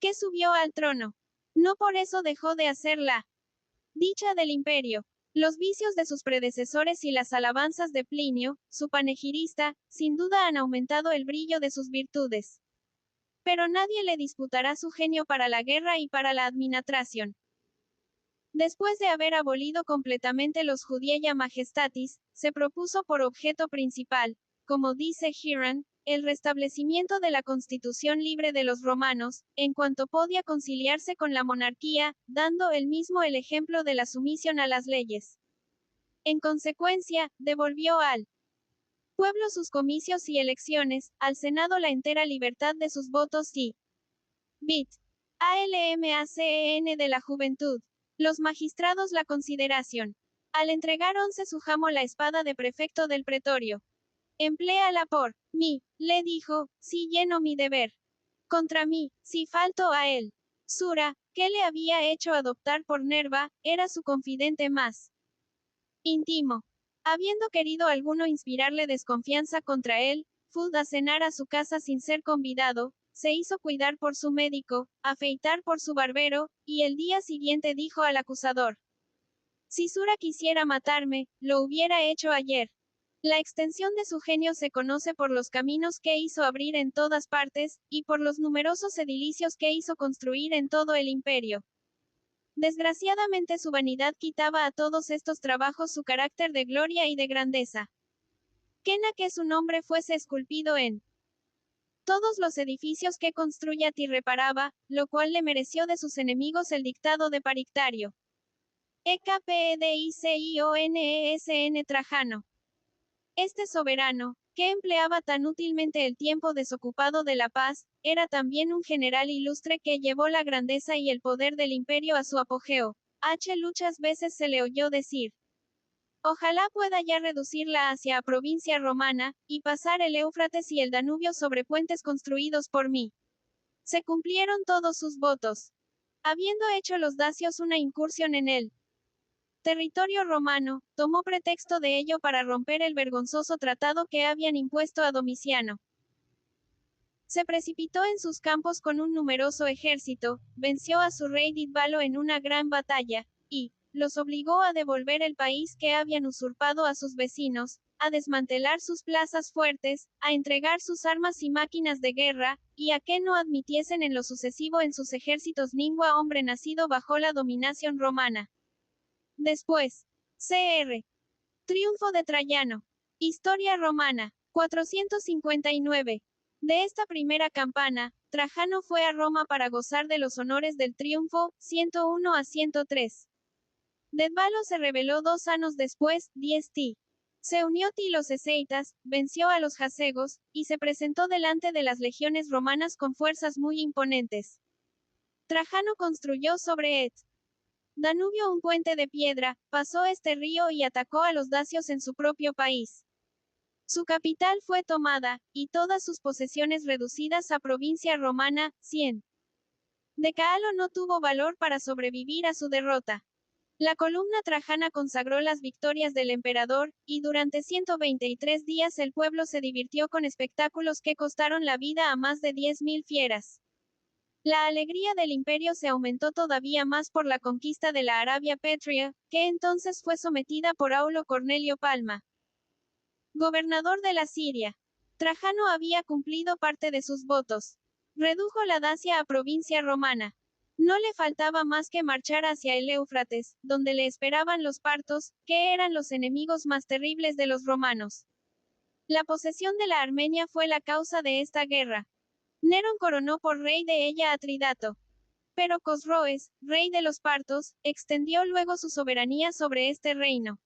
que subió al trono. No por eso dejó de hacer la dicha del imperio. Los vicios de sus predecesores y las alabanzas de Plinio, su panegirista, sin duda han aumentado el brillo de sus virtudes. Pero nadie le disputará su genio para la guerra y para la administración. Después de haber abolido completamente los Judiella Majestatis, se propuso por objeto principal, como dice Hiran, el restablecimiento de la constitución libre de los romanos, en cuanto podía conciliarse con la monarquía, dando él mismo el ejemplo de la sumisión a las leyes. En consecuencia, devolvió al pueblo sus comicios y elecciones, al Senado la entera libertad de sus votos y bit. ALMACEN de la juventud. Los magistrados la consideración. Al entregar 11 su jamo la espada de prefecto del pretorio. Empléala por mí, le dijo, si lleno mi deber. Contra mí, si falto a él. Sura, que le había hecho adoptar por Nerva, era su confidente más íntimo. Habiendo querido alguno inspirarle desconfianza contra él, fue a cenar a su casa sin ser convidado, se hizo cuidar por su médico, afeitar por su barbero, y el día siguiente dijo al acusador: si Sura quisiera matarme, lo hubiera hecho ayer. La extensión de su genio se conoce por los caminos que hizo abrir en todas partes, y por los numerosos edilicios que hizo construir en todo el imperio. Desgraciadamente su vanidad quitaba a todos estos trabajos su carácter de gloria y de grandeza. Quena que su nombre fuese esculpido en todos los edificios que Construyat y reparaba, lo cual le mereció de sus enemigos el dictado de Parictario. EKPEDICIONESN Trajano. Este soberano, que empleaba tan útilmente el tiempo desocupado de la paz, era también un general ilustre que llevó la grandeza y el poder del imperio a su apogeo. Muchas veces se le oyó decir: ojalá pueda ya reducirla hacia a provincia romana, y pasar el Éufrates y el Danubio sobre puentes construidos por mí. Se cumplieron todos sus votos. Habiendo hecho los dacios una incursión en él, territorio romano, tomó pretexto de ello para romper el vergonzoso tratado que habían impuesto a Domiciano. Se precipitó en sus campos con un numeroso ejército, venció a su rey Didbalo en una gran batalla, y los obligó a devolver el país que habían usurpado a sus vecinos, a desmantelar sus plazas fuertes, a entregar sus armas y máquinas de guerra, y a que no admitiesen en lo sucesivo en sus ejércitos ningún hombre nacido bajo la dominación romana. Después. Cr. Triunfo de Traiano. Historia romana. 459. De esta primera campaña, Trajano fue a Roma para gozar de los honores del triunfo, 101 a 103. Dedbalo se rebeló 2 años después, 10 t. Se unió a los eseitas, venció a los jasegos, y se presentó delante de las legiones romanas con fuerzas muy imponentes. Trajano construyó sobre Et Danubio un puente de piedra, pasó este río y atacó a los dacios en su propio país. Su capital fue tomada, y todas sus posesiones reducidas a provincia romana, 100. Decaalo no tuvo valor para sobrevivir a su derrota. La columna trajana consagró las victorias del emperador, y durante 123 días el pueblo se divirtió con espectáculos que costaron la vida a más de 10.000 fieras. La alegría del imperio se aumentó todavía más por la conquista de la Arabia Petria, que entonces fue sometida por Aulo Cornelio Palma, gobernador de la Siria. Trajano había cumplido parte de sus votos. Redujo la Dacia a provincia romana. No le faltaba más que marchar hacia el Éufrates, donde le esperaban los partos, que eran los enemigos más terribles de los romanos. La posesión de la Armenia fue la causa de esta guerra. Nerón coronó por rey de ella a Tridato. Pero Cosroes, rey de los partos, extendió luego su soberanía sobre este reino.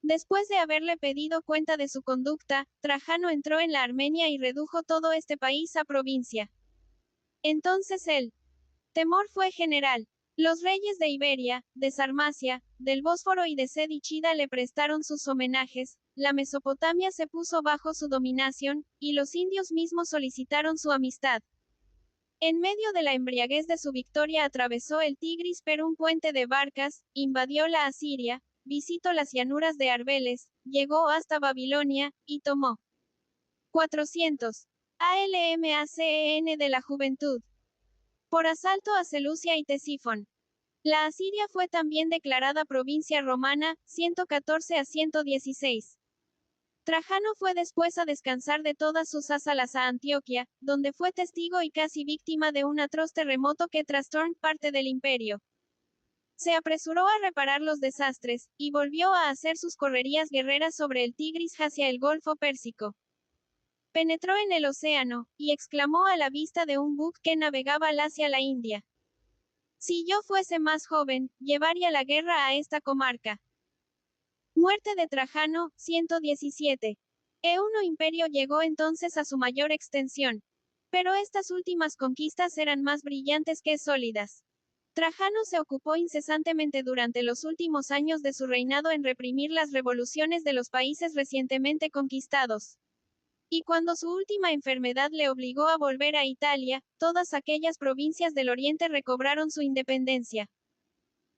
Después de haberle pedido cuenta de su conducta, Trajano entró en la Armenia y redujo todo este país a provincia. Entonces el temor fue general. Los reyes de Iberia, de Sarmacia, del Bósforo y de Sedichida le prestaron sus homenajes, la Mesopotamia se puso bajo su dominación, y los indios mismos solicitaron su amistad. En medio de la embriaguez de su victoria atravesó el Tigris por un puente de barcas, invadió la Asiria, visitó las llanuras de Arbeles, llegó hasta Babilonia, y tomó 400. ALMACEN de la juventud. por asalto a Seleucia y Ctesifón. La Asiria fue también declarada provincia romana, 114 a 116. Trajano fue después a descansar de todas sus asalas a Antioquia, donde fue testigo y casi víctima de un atroz terremoto que trastornó parte del imperio. Se apresuró a reparar los desastres, y volvió a hacer sus correrías guerreras sobre el Tigris hacia el Golfo Pérsico. Penetró en el océano, y exclamó a la vista de un buque que navegaba hacia la India: si yo fuese más joven, llevaría la guerra a esta comarca. Muerte de Trajano, 117. El imperio llegó entonces a su mayor extensión. Pero estas últimas conquistas eran más brillantes que sólidas. Trajano se ocupó incesantemente durante los últimos años de su reinado en reprimir las revoluciones de los países recientemente conquistados. Y cuando su última enfermedad le obligó a volver a Italia, todas aquellas provincias del Oriente recobraron su independencia.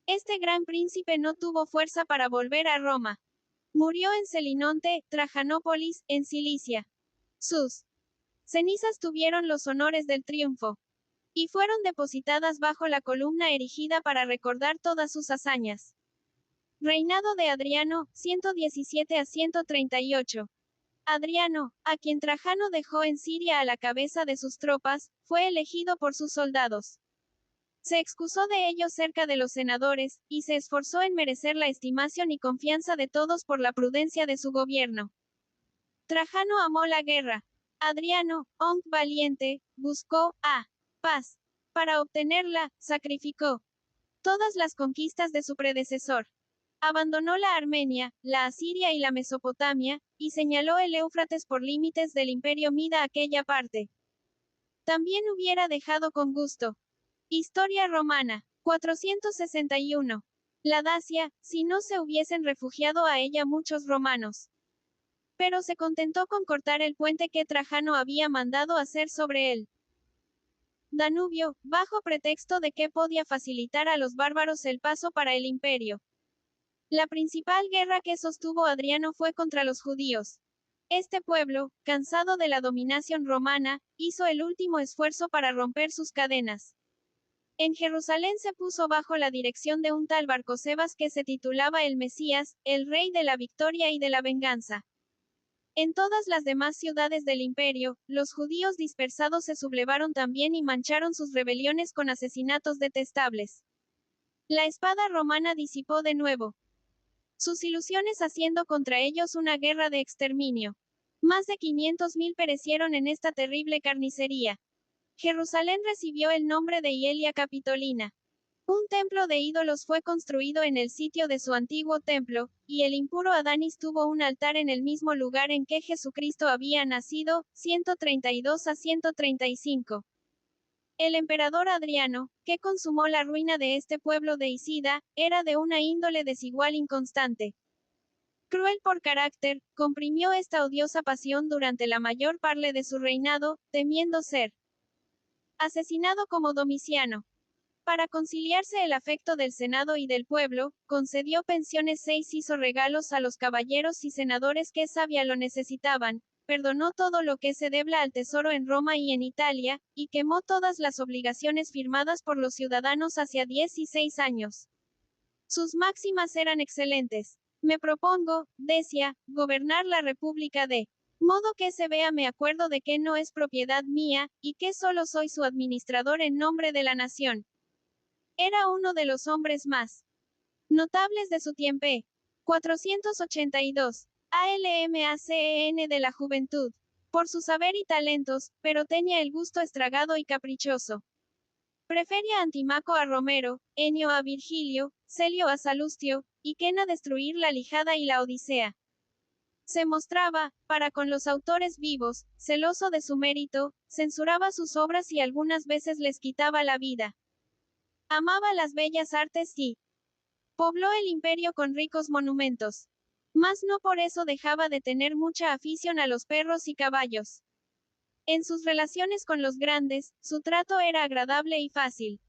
Este gran príncipe no tuvo fuerza para volver a Roma. Murió en Selinonte, Trajanópolis, en Cilicia. Sus cenizas tuvieron los honores del triunfo, y fueron depositadas bajo la columna erigida para recordar todas sus hazañas. Reinado de Adriano, 117 a 138. Adriano, a quien Trajano dejó en Siria a la cabeza de sus tropas, fue elegido por sus soldados. Se excusó de ello cerca de los senadores, y se esforzó en merecer la estimación y confianza de todos por la prudencia de su gobierno. Trajano amó la guerra. Adriano, hombre valiente, buscó paz. Para obtenerla, sacrificó todas las conquistas de su predecesor. Abandonó la Armenia, la Asiria y la Mesopotamia, y señaló el Éufrates por límites del imperio Mida aquella parte. También hubiera dejado con gusto. Historia romana. 461. La Dacia, si no se hubiesen refugiado a ella muchos romanos. Pero se contentó con cortar el puente que Trajano había mandado hacer sobre él. Danubio, bajo pretexto de que podía facilitar a los bárbaros el paso para el imperio. La principal guerra que sostuvo Adriano fue contra los judíos. Este pueblo, cansado de la dominación romana, hizo el último esfuerzo para romper sus cadenas. En Jerusalén se puso bajo la dirección de un tal Barcosebas que se titulaba el Mesías, el rey de la victoria y de la venganza. En todas las demás ciudades del imperio, los judíos dispersados se sublevaron también y mancharon sus rebeliones con asesinatos detestables. La espada romana disipó de nuevo sus ilusiones haciendo contra ellos una guerra de exterminio. Más de 500.000 perecieron en esta terrible carnicería. Jerusalén recibió el nombre de Ielia Capitolina. Un templo de ídolos fue construido en el sitio de su antiguo templo, y el impuro Adanis tuvo un altar en el mismo lugar en que Jesucristo había nacido, 132 a 135. El emperador Adriano, que consumó la ruina de este pueblo de Isida, era de una índole desigual inconstante. Cruel por carácter, comprimió esta odiosa pasión durante la mayor parte de su reinado, temiendo ser asesinado como Domiciano. Para conciliarse el afecto del Senado y del pueblo, concedió pensiones e hizo regalos a los caballeros y senadores que sabia lo necesitaban, perdonó todo lo que se debla al tesoro en Roma y en Italia, y quemó todas las obligaciones firmadas por los ciudadanos hacia 16 años. Sus máximas eran excelentes. Me propongo, decía, gobernar la República de modo que se vea me acuerdo de que no es propiedad mía, y que solo soy su administrador en nombre de la nación. Era uno de los hombres más notables de su tiempo. 482. ALMACEN de la juventud. Por su saber y talentos, pero tenía el gusto estragado y caprichoso. Prefería a Antimaco a Romero, Enio a Virgilio, Celio a Salustio, y Quena a destruir la Lijada y la Odisea. Se mostraba, para con los autores vivos, celoso de su mérito, censuraba sus obras y algunas veces les quitaba la vida. Amaba las bellas artes y pobló el imperio con ricos monumentos. Mas no por eso dejaba de tener mucha afición a los perros y caballos. En sus relaciones con los grandes, su trato era agradable y fácil.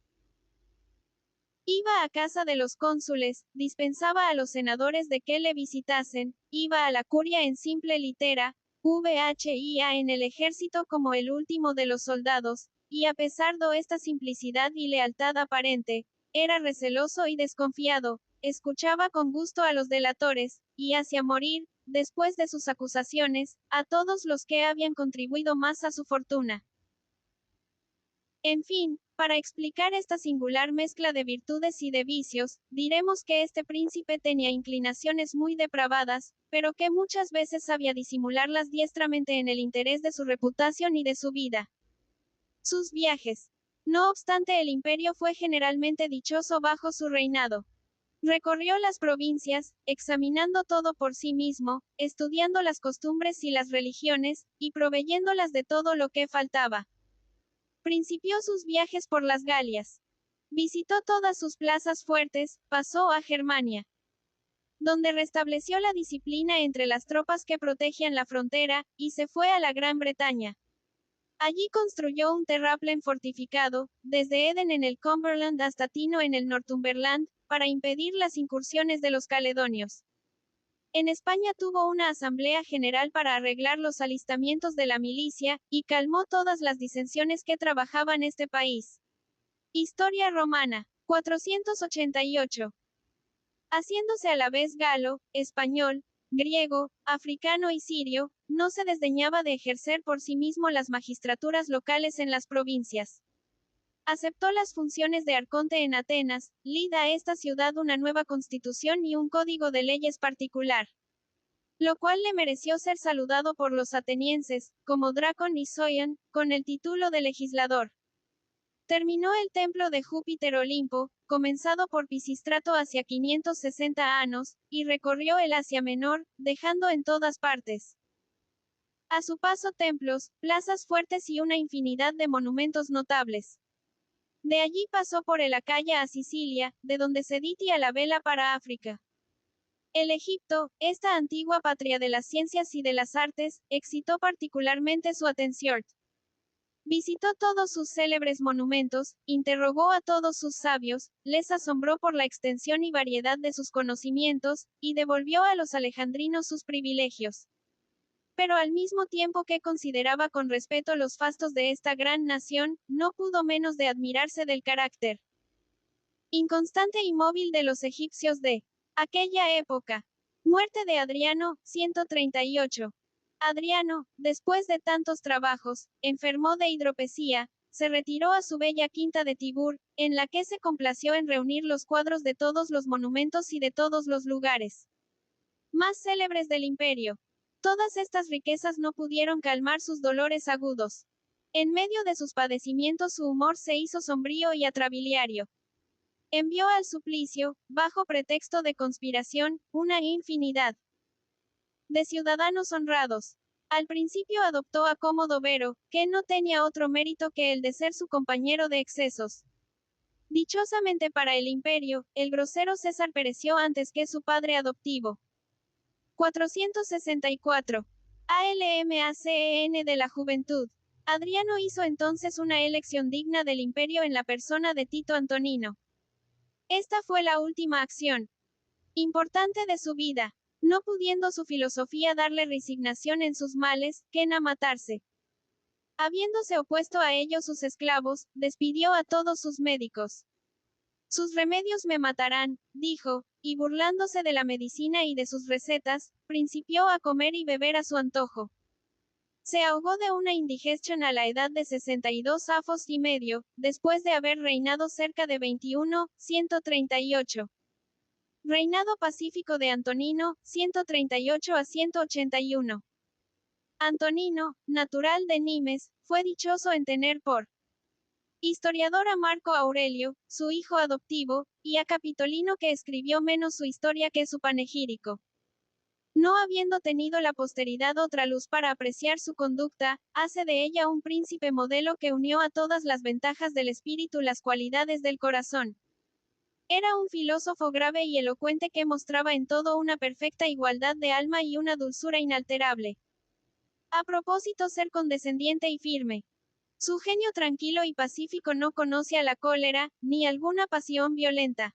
Iba a casa de los cónsules, dispensaba a los senadores de que le visitasen, iba a la curia en simple litera, VHIA en el ejército como el último de los soldados, y a pesar de esta simplicidad y lealtad aparente, era receloso y desconfiado, escuchaba con gusto a los delatores, y hacía morir, después de sus acusaciones, a todos los que habían contribuido más a su fortuna. En fin, para explicar esta singular mezcla de virtudes y de vicios, diremos que este príncipe tenía inclinaciones muy depravadas, pero que muchas veces sabía disimularlas diestramente en el interés de su reputación y de su vida. Sus viajes. No obstante, el imperio fue generalmente dichoso bajo su reinado. Recorrió las provincias, examinando todo por sí mismo, estudiando las costumbres y las religiones, y proveyéndolas de todo lo que faltaba. Principió sus viajes por las Galias. Visitó todas sus plazas fuertes, pasó a Germania, donde restableció la disciplina entre las tropas que protegían la frontera, y se fue a la Gran Bretaña. Allí construyó un terraplén fortificado, desde Eden en el Cumberland hasta Tino en el Northumberland, para impedir las incursiones de los caledonios. En España tuvo una asamblea general para arreglar los alistamientos de la milicia, y calmó todas las disensiones que trabajaban este país. Historia romana. 488. Haciéndose a la vez galo, español, griego, africano y sirio, no se desdeñaba de ejercer por sí mismo las magistraturas locales en las provincias. Aceptó las funciones de arconte en Atenas, lid a esta ciudad una nueva constitución y un código de leyes particular, lo cual le mereció ser saludado por los atenienses, como Dracon y Zoion, con el título de legislador. Terminó el templo de Júpiter Olimpo, comenzado por Pisístrato hacia 560 años, y recorrió el Asia Menor, dejando en todas partes a su paso templos, plazas fuertes y una infinidad de monumentos notables. De allí pasó por el Acaya a Sicilia, de donde se dirigía la vela para África. El Egipto, esta antigua patria de las ciencias y de las artes, excitó particularmente su atención. Visitó todos sus célebres monumentos, interrogó a todos sus sabios, les asombró por la extensión y variedad de sus conocimientos, y devolvió a los alejandrinos sus privilegios. Pero al mismo tiempo que consideraba con respeto los fastos de esta gran nación, no pudo menos de admirarse del carácter inconstante y móvil de los egipcios de aquella época. Muerte de Adriano, 138. Adriano, después de tantos trabajos, enfermó de hidropesía, se retiró a su bella quinta de Tibur, en la que se complació en reunir los cuadros de todos los monumentos y de todos los lugares más célebres del imperio. Todas estas riquezas no pudieron calmar sus dolores agudos. En medio de sus padecimientos su humor se hizo sombrío y atrabiliario. Envió al suplicio, bajo pretexto de conspiración, una infinidad de ciudadanos honrados. Al principio adoptó a Cómodo Vero, que no tenía otro mérito que el de ser su compañero de excesos. Dichosamente para el imperio, el grosero César pereció antes que su padre adoptivo. 464. ALMACEN de la juventud. Adriano hizo entonces una elección digna del imperio en la persona de Tito Antonino. Esta fue la última acción importante de su vida, no pudiendo su filosofía darle resignación en sus males, que en a matarse. Habiéndose opuesto a ello sus esclavos, despidió a todos sus médicos. Sus remedios me matarán, dijo, y burlándose de la medicina y de sus recetas, principió a comer y beber a su antojo. Se ahogó de una indigestión a la edad de 62 afos y medio, después de haber reinado cerca de 21, 138. Reinado pacífico de Antonino, 138 a 181. Antonino, natural de Nimes, fue dichoso en tener por historiador a Marco Aurelio, su hijo adoptivo, y a Capitolino que escribió menos su historia que su panegírico. No habiendo tenido la posteridad otra luz para apreciar su conducta, hace de ella un príncipe modelo que unió a todas las ventajas del espíritu las cualidades del corazón. Era un filósofo grave y elocuente que mostraba en todo una perfecta igualdad de alma y una dulzura inalterable. A propósito, ser condescendiente y firme. Su genio tranquilo y pacífico no conoce a la cólera, ni alguna pasión violenta.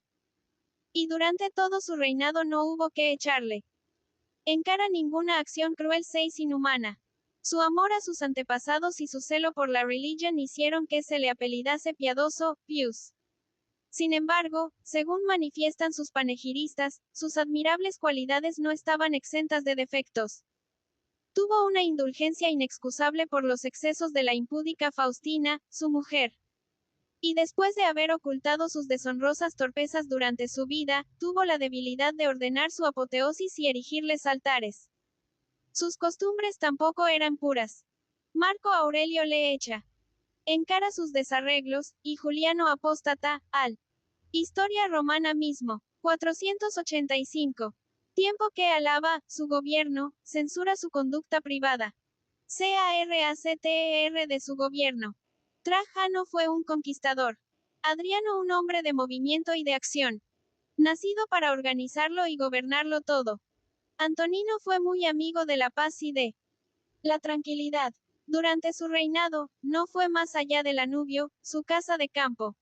Y durante todo su reinado no hubo que echarle en cara ninguna acción cruel seis inhumana. Su amor a sus antepasados y su celo por la religión hicieron que se le apellidase piadoso, Pius. Sin embargo, según manifiestan sus panegiristas, sus admirables cualidades no estaban exentas de defectos. Tuvo una indulgencia inexcusable por los excesos de la impúdica Faustina, su mujer. Y después de haber ocultado sus deshonrosas torpezas durante su vida, tuvo la debilidad de ordenar su apoteosis y erigirles altares. Sus costumbres tampoco eran puras. Marco Aurelio le echa en cara sus desarreglos, y Juliano apóstata, al Historia Romana mismo, 485. Tiempo que alaba su gobierno, censura su conducta privada. Caracter de su gobierno. Trajano fue un conquistador. Adriano un hombre de movimiento y de acción. Nacido para organizarlo y gobernarlo todo. Antonino fue muy amigo de la paz y de la tranquilidad. Durante su reinado, no fue más allá del Anubio, su casa de campo.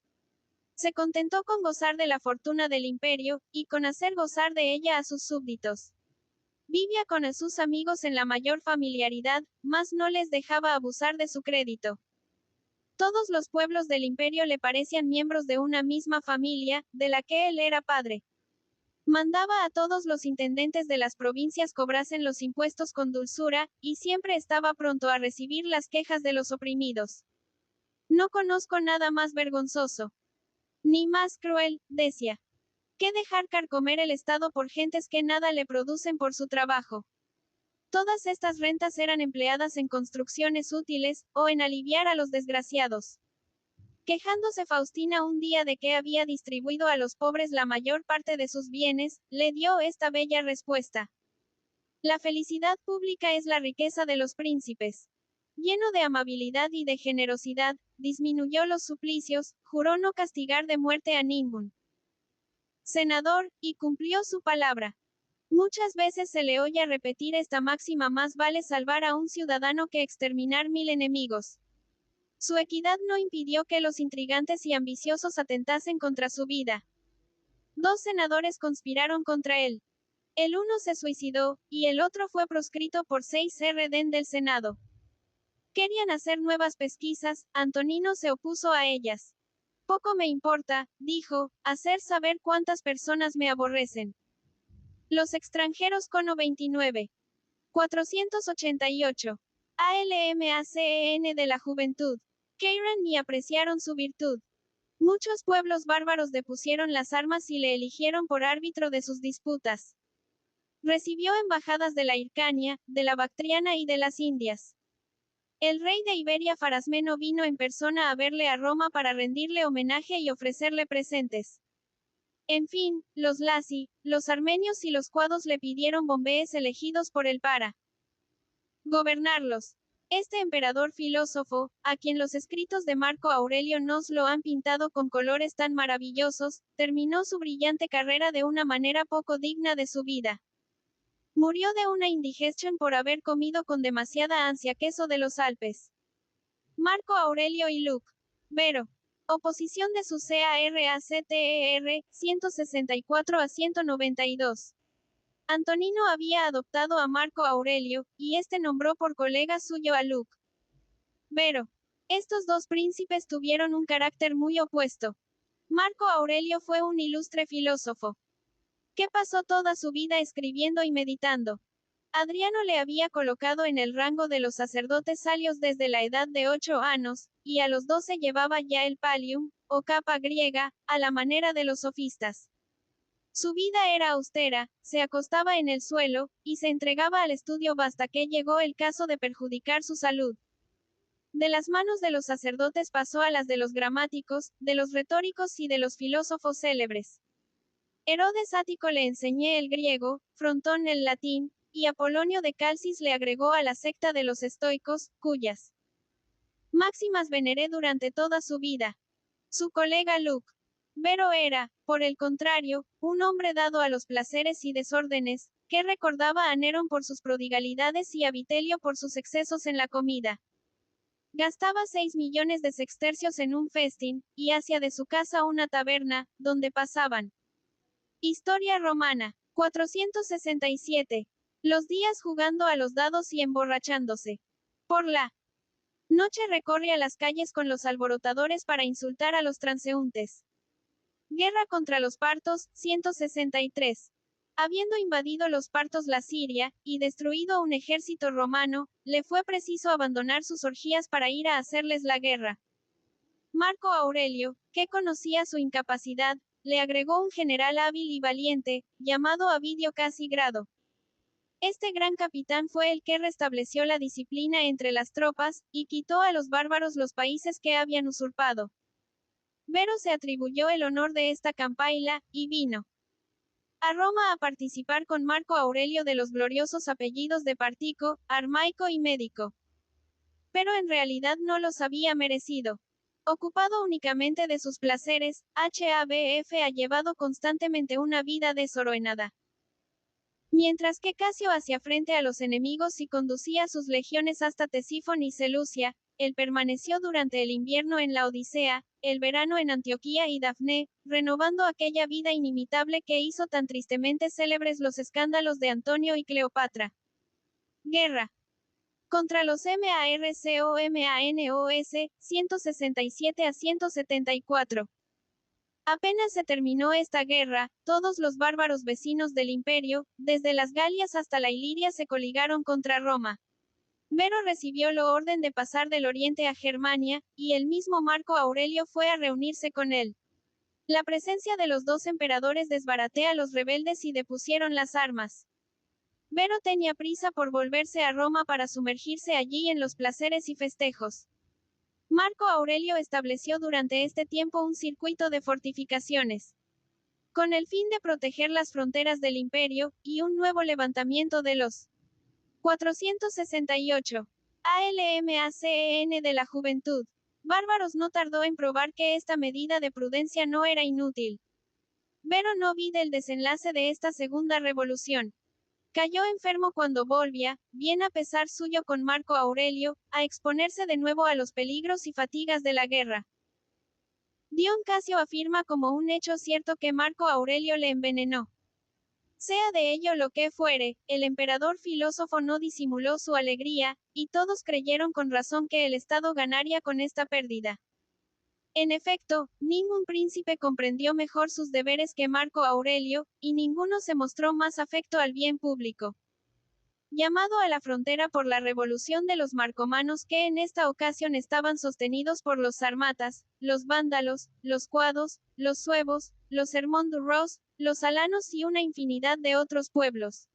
Se contentó con gozar de la fortuna del imperio, y con hacer gozar de ella a sus súbditos. Vivía con sus amigos en la mayor familiaridad, mas no les dejaba abusar de su crédito. Todos los pueblos del imperio le parecían miembros de una misma familia, de la que él era padre. Mandaba a todos los intendentes de las provincias cobrasen los impuestos con dulzura, y siempre estaba pronto a recibir las quejas de los oprimidos. No conozco nada más vergonzoso, ni más cruel, decía, que dejar carcomer el Estado por gentes que nada le producen por su trabajo. Todas estas rentas eran empleadas en construcciones útiles, o en aliviar a los desgraciados. Quejándose Faustina un día de que había distribuido a los pobres la mayor parte de sus bienes, le dio esta bella respuesta. La felicidad pública es la riqueza de los príncipes. Lleno de amabilidad y de generosidad, disminuyó los suplicios, juró no castigar de muerte a ningún senador, y cumplió su palabra. Muchas veces se le oye repetir esta máxima: más vale salvar a un ciudadano que exterminar 1000 enemigos. Su equidad no impidió que los intrigantes y ambiciosos atentasen contra su vida. 2 senadores conspiraron contra él. El uno se suicidó, y el otro fue proscrito por 6 rden del Senado. Querían hacer nuevas pesquisas, Antonino se opuso a ellas. Poco me importa, dijo, hacer saber cuántas personas me aborrecen. Los extranjeros cono 29. 488. ALMACEN de la juventud. Keiran ni apreciaron su virtud. Muchos pueblos bárbaros depusieron las armas y le eligieron por árbitro de sus disputas. Recibió embajadas de la Hircania, de la Bactriana y de las Indias. El rey de Iberia Farasmeno vino en persona a verle a Roma para rendirle homenaje y ofrecerle presentes. En fin, los Lazi, los armenios y los cuados le pidieron bombees elegidos por él para gobernarlos. Este emperador filósofo, a quien los escritos de Marco Aurelio nos lo han pintado con colores tan maravillosos, terminó su brillante carrera de una manera poco digna de su vida. Murió de una indigestión por haber comido con demasiada ansia queso de los Alpes. Marco Aurelio y Luc. Vero. Oposición de su CARACTER, 164 a 192. Antonino había adoptado a Marco Aurelio, y este nombró por colega suyo a Luc. Vero. Estos dos príncipes tuvieron un carácter muy opuesto. Marco Aurelio fue un ilustre filósofo, que pasó toda su vida escribiendo y meditando. Adriano le había colocado en el rango de los sacerdotes salios desde la edad de 8 años, y a los 12 llevaba ya el pallium, o capa griega, a la manera de los sofistas. Su vida era austera, se acostaba en el suelo, y se entregaba al estudio hasta que llegó el caso de perjudicar su salud. De las manos de los sacerdotes pasó a las de los gramáticos, de los retóricos y de los filósofos célebres. Herodes Ático le enseñé el griego, Frontón el latín, y Apolonio de Calcis le agregó a la secta de los estoicos, cuyas máximas veneré durante toda su vida. Su colega Luc. Vero era, por el contrario, un hombre dado a los placeres y desórdenes, que recordaba a Nerón por sus prodigalidades y a Vitelio por sus excesos en la comida. Gastaba 6 millones de sextercios en un festín, y hacía de su casa una taberna, donde pasaban. Historia romana. 467. Los días jugando a los dados y emborrachándose. Por la noche recorre a las calles con los alborotadores para insultar a los transeúntes. Guerra contra los partos, 163. Habiendo invadido los partos la Siria, y destruido un ejército romano, le fue preciso abandonar sus orgías para ir a hacerles la guerra. Marco Aurelio, que conocía su incapacidad, le agregó un general hábil y valiente, llamado Avidio Casigrado. Este gran capitán fue el que restableció la disciplina entre las tropas, y quitó a los bárbaros los países que habían usurpado. Vero se atribuyó el honor de esta campaña, y vino a Roma a participar con Marco Aurelio de los gloriosos apellidos de Partico, Armaico y Médico. Pero en realidad no los había merecido. Ocupado únicamente de sus placeres, HABF ha llevado constantemente una vida desordenada. Mientras que Casio hacía frente a los enemigos y conducía sus legiones hasta Tesífon y Seleucia, él permaneció durante el invierno en la Odisea, el verano en Antioquía y Dafne, renovando aquella vida inimitable que hizo tan tristemente célebres los escándalos de Antonio y Cleopatra. Guerra contra los Marcomanos, 167 a 174. Apenas se terminó esta guerra, todos los bárbaros vecinos del imperio, desde las Galias hasta la Iliria se coligaron contra Roma. Vero recibió la orden de pasar del oriente a Germania, y el mismo Marco Aurelio fue a reunirse con él. La presencia de los dos emperadores desbaraté a los rebeldes y depusieron las armas. Vero tenía prisa por volverse a Roma para sumergirse allí en los placeres y festejos. Marco Aurelio estableció durante este tiempo un circuito de fortificaciones, con el fin de proteger las fronteras del imperio, y un nuevo levantamiento de los 468 ALMACEN de la juventud bárbaros no tardó en probar que esta medida de prudencia no era inútil. Vero no vide el desenlace de esta segunda revolución. Cayó enfermo cuando volvía, bien a pesar suyo con Marco Aurelio, a exponerse de nuevo a los peligros y fatigas de la guerra. Dion Casio afirma como un hecho cierto que Marco Aurelio le envenenó. Sea de ello lo que fuere, el emperador filósofo no disimuló su alegría, y todos creyeron con razón que el Estado ganaría con esta pérdida. En efecto, ningún príncipe comprendió mejor sus deberes que Marco Aurelio, y ninguno se mostró más afecto al bien público. Llamado a la frontera por la revolución de los marcomanos que en esta ocasión estaban sostenidos por los sarmatas, los vándalos, los cuados, los suevos, los hermónduros, los alanos y una infinidad de otros pueblos.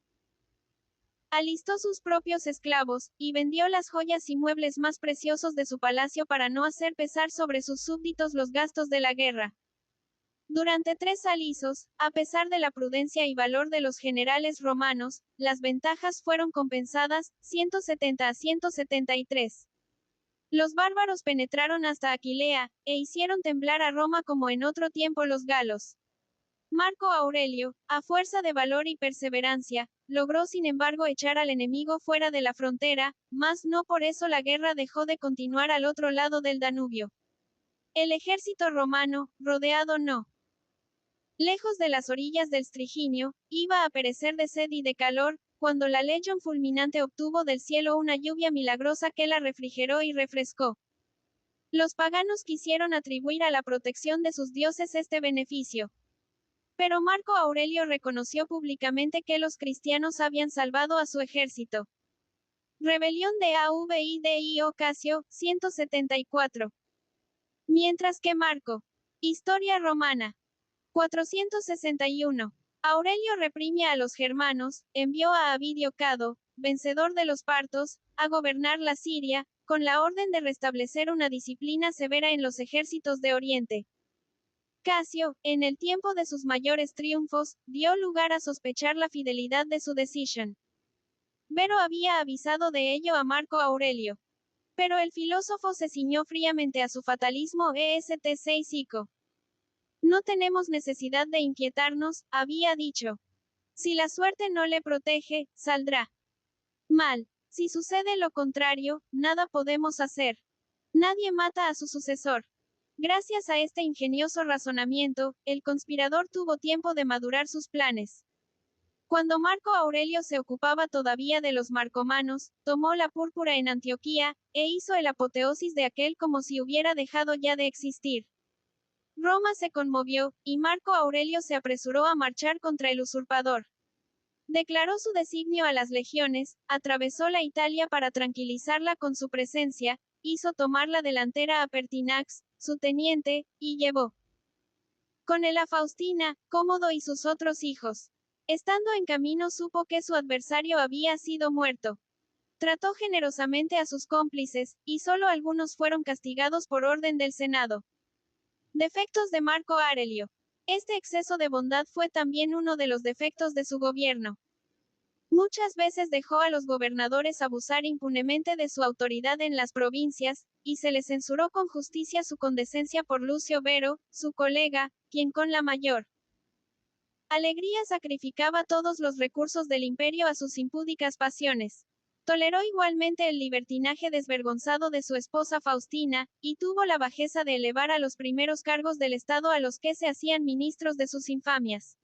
Alistó sus propios esclavos, y vendió las joyas y muebles más preciosos de su palacio para no hacer pesar sobre sus súbditos los gastos de la guerra. Durante 3 alisos, a pesar de la prudencia y valor de los generales romanos, las ventajas fueron compensadas, 170 a 173. Los bárbaros penetraron hasta Aquilea, e hicieron temblar a Roma como en otro tiempo los galos. Marco Aurelio, a fuerza de valor y perseverancia, logró sin embargo echar al enemigo fuera de la frontera, mas no por eso la guerra dejó de continuar al otro lado del Danubio. El ejército romano, rodeado no lejos de las orillas del Striginio, iba a perecer de sed y de calor, cuando la legión fulminante obtuvo del cielo una lluvia milagrosa que la refrigeró y refrescó. Los paganos quisieron atribuir a la protección de sus dioses este beneficio. Pero Marco Aurelio reconoció públicamente que los cristianos habían salvado a su ejército. Rebelión de Avidio Casio, 174. Mientras que Marco. Historia romana. 461. Aurelio reprime a los germanos, envió a Avidio Cado, vencedor de los partos, a gobernar la Siria, con la orden de restablecer una disciplina severa en los ejércitos de Oriente. Casio, en el tiempo de sus mayores triunfos, dio lugar a sospechar la fidelidad de su decisión. Vero había avisado de ello a Marco Aurelio. Pero el filósofo se ciñó fríamente a su fatalismo EST6. No tenemos necesidad de inquietarnos, había dicho. Si la suerte no le protege, saldrá mal. Si sucede lo contrario, nada podemos hacer. Nadie mata a su sucesor. Gracias a este ingenioso razonamiento, el conspirador tuvo tiempo de madurar sus planes. Cuando Marco Aurelio se ocupaba todavía de los marcomanos, tomó la púrpura en Antioquía, e hizo el apoteosis de aquel como si hubiera dejado ya de existir. Roma se conmovió, y Marco Aurelio se apresuró a marchar contra el usurpador. Declaró su designio a las legiones, atravesó la Italia para tranquilizarla con su presencia, hizo tomar la delantera a Pertinax, su teniente, y llevó con él a Faustina, Cómodo y sus otros hijos. Estando en camino supo que su adversario había sido muerto. Trató generosamente a sus cómplices, y solo algunos fueron castigados por orden del Senado. Defectos de Marco Aurelio. Este exceso de bondad fue también uno de los defectos de su gobierno. Muchas veces dejó a los gobernadores abusar impunemente de su autoridad en las provincias, y se le censuró con justicia su condescencia por Lucio Vero, su colega, quien con la mayor alegría sacrificaba todos los recursos del imperio a sus impúdicas pasiones. Toleró igualmente el libertinaje desvergonzado de su esposa Faustina, y tuvo la bajeza de elevar a los primeros cargos del Estado a los que se hacían ministros de sus infamias.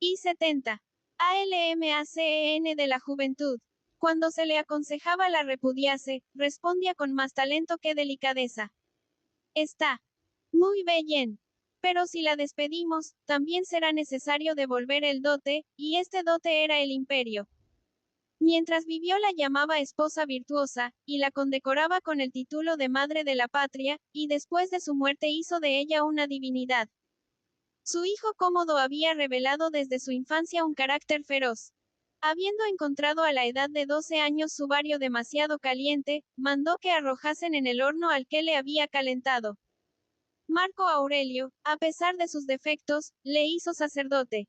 I 70. ALMACEN de la juventud. Cuando se le aconsejaba la repudiase, respondía con más talento que delicadeza. Está muy bien. Pero si la despedimos, también será necesario devolver el dote, y este dote era el imperio. Mientras vivió la llamaba esposa virtuosa, y la condecoraba con el título de madre de la patria, y después de su muerte hizo de ella una divinidad. Su hijo Cómodo había revelado desde su infancia un carácter feroz. Habiendo encontrado a la edad de 12 años su vario demasiado caliente, mandó que arrojasen en el horno al que le había calentado. Marco Aurelio, a pesar de sus defectos, le hizo sacerdote,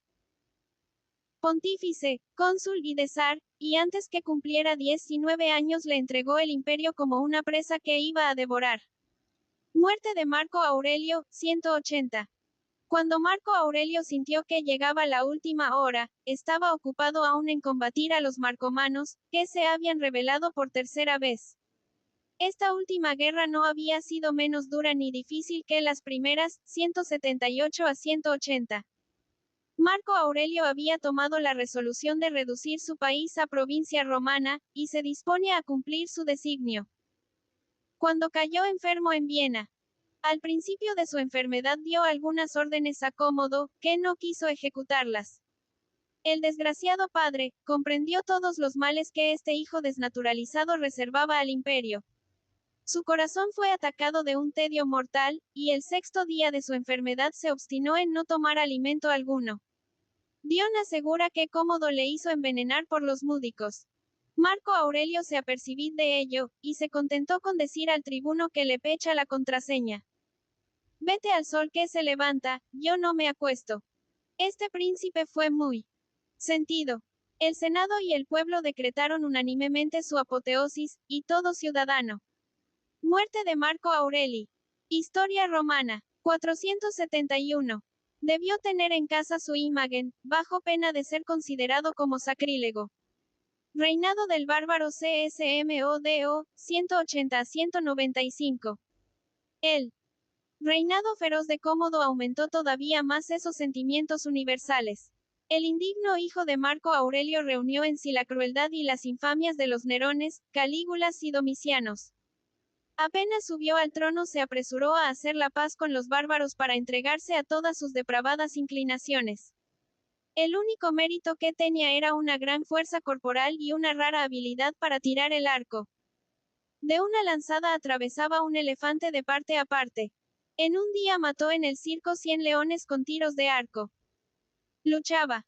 pontífice, cónsul y desar, y antes que cumpliera 19 años le entregó el imperio como una presa que iba a devorar. Muerte de Marco Aurelio, 180. Cuando Marco Aurelio sintió que llegaba la última hora, estaba ocupado aún en combatir a los marcomanos, que se habían rebelado por tercera vez. Esta última guerra no había sido menos dura ni difícil que las primeras, 178 a 180. Marco Aurelio había tomado la resolución de reducir su país a provincia romana, y se dispone a cumplir su designio. Cuando cayó enfermo en Viena, al principio de su enfermedad dio algunas órdenes a Cómodo, que no quiso ejecutarlas. El desgraciado padre comprendió todos los males que este hijo desnaturalizado reservaba al imperio. Su corazón fue atacado de un tedio mortal, y el 6º día de su enfermedad se obstinó en no tomar alimento alguno. Dion asegura que Cómodo le hizo envenenar por los múdicos. Marco Aurelio se apercibió de ello, y se contentó con decir al tribuno que le pecha la contraseña. Vete al sol que se levanta, yo no me acuesto. Este príncipe fue muy sentido. El Senado y el pueblo decretaron unánimemente su apoteosis, y todo ciudadano. Muerte de Marco Aureli. Historia romana. 471. Debió tener en casa su imagen, bajo pena de ser considerado como sacrílego. Reinado del bárbaro CSMODO, 180 a 195. El reinado feroz de Cómodo aumentó todavía más esos sentimientos universales. El indigno hijo de Marco Aurelio reunió en sí la crueldad y las infamias de los Nerones, Calígulas y Domicianos. Apenas subió al trono se apresuró a hacer la paz con los bárbaros para entregarse a todas sus depravadas inclinaciones. El único mérito que tenía era una gran fuerza corporal y una rara habilidad para tirar el arco. De una lanzada atravesaba un elefante de parte a parte. En un día mató en el circo 100 leones con tiros de arco. Luchaba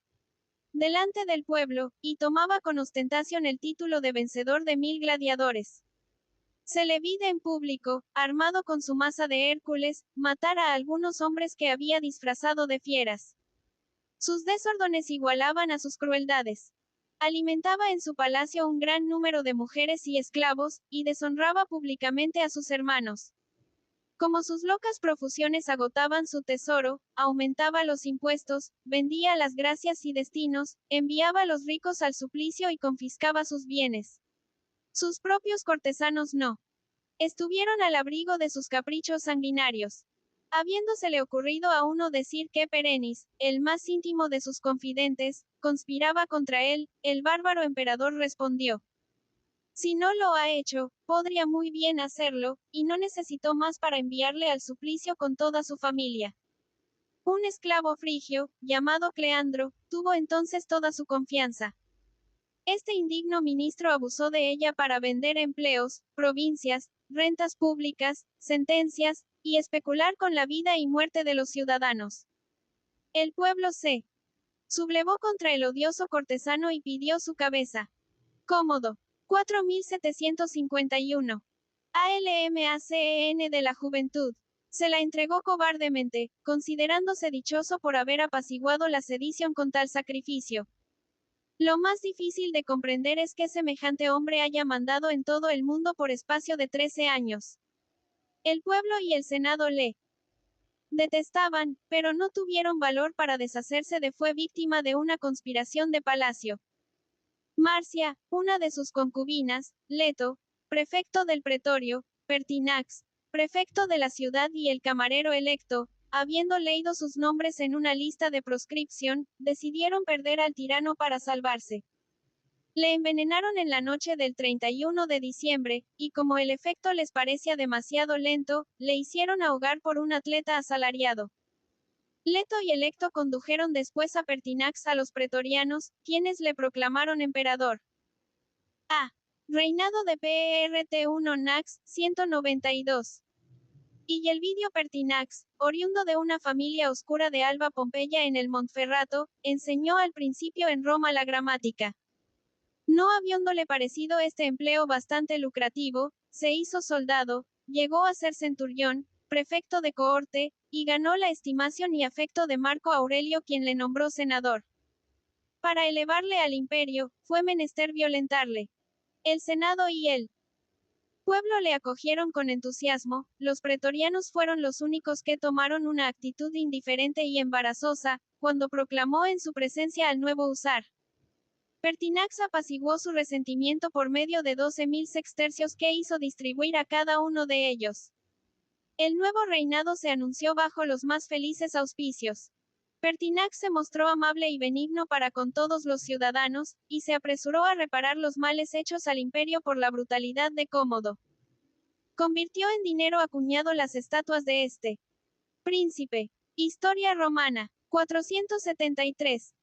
delante del pueblo, y tomaba con ostentación el título de vencedor de 1000 gladiadores. Se le vide en público, armado con su maza de Hércules, matar a algunos hombres que había disfrazado de fieras. Sus desórdenes igualaban a sus crueldades. Alimentaba en su palacio un gran número de mujeres y esclavos, y deshonraba públicamente a sus hermanos. Como sus locas profusiones agotaban su tesoro, aumentaba los impuestos, vendía las gracias y destinos, enviaba a los ricos al suplicio y confiscaba sus bienes. Sus propios cortesanos no estuvieron al abrigo de sus caprichos sanguinarios. Habiéndosele ocurrido a uno decir que Perennis, el más íntimo de sus confidentes, conspiraba contra él, el bárbaro emperador respondió: si no lo ha hecho, podría muy bien hacerlo, y no necesitó más para enviarle al suplicio con toda su familia. Un esclavo frigio, llamado Cleandro, tuvo entonces toda su confianza. Este indigno ministro abusó de ella para vender empleos, provincias, rentas públicas, sentencias, y especular con la vida y muerte de los ciudadanos. El pueblo se sublevó contra el odioso cortesano y pidió su cabeza. Cómodo. 4751. ALMACEN de la juventud. Se la entregó cobardemente, considerándose dichoso por haber apaciguado la sedición con tal sacrificio. Lo más difícil de comprender es que semejante hombre haya mandado en todo el mundo por espacio de 13 años. El pueblo y el Senado le detestaban, pero no tuvieron valor para deshacerse de fue víctima de una conspiración de palacio. Marcia, una de sus concubinas, Leto, prefecto del pretorio, Pertinax, prefecto de la ciudad y el camarero electo, habiendo leído sus nombres en una lista de proscripción, decidieron perder al tirano para salvarse. Le envenenaron en la noche del 31 de diciembre, y como el efecto les parecía demasiado lento, le hicieron ahogar por un atleta asalariado. Leto y Electo condujeron después a Pertinax a los pretorianos, quienes le proclamaron emperador. A. Reinado de PRT1 Nax, 192. Y Elvidio Pertinax, oriundo de una familia oscura de Alba Pompeya en el Montferrato, enseñó al principio en Roma la gramática. No habiéndole parecido este empleo bastante lucrativo, se hizo soldado, llegó a ser centurión, prefecto de cohorte, y ganó la estimación y afecto de Marco Aurelio, quien le nombró senador. Para elevarle al imperio, fue menester violentarle. El Senado y el pueblo le acogieron con entusiasmo, los pretorianos fueron los únicos que tomaron una actitud indiferente y embarazosa, cuando proclamó en su presencia al nuevo usar. Pertinax apaciguó su resentimiento por medio de 12.000 sextercios que hizo distribuir a cada uno de ellos. El nuevo reinado se anunció bajo los más felices auspicios. Pertinax se mostró amable y benigno para con todos los ciudadanos, y se apresuró a reparar los males hechos al imperio por la brutalidad de Cómodo. Convirtió en dinero acuñado las estatuas de este príncipe. Historia romana. 473.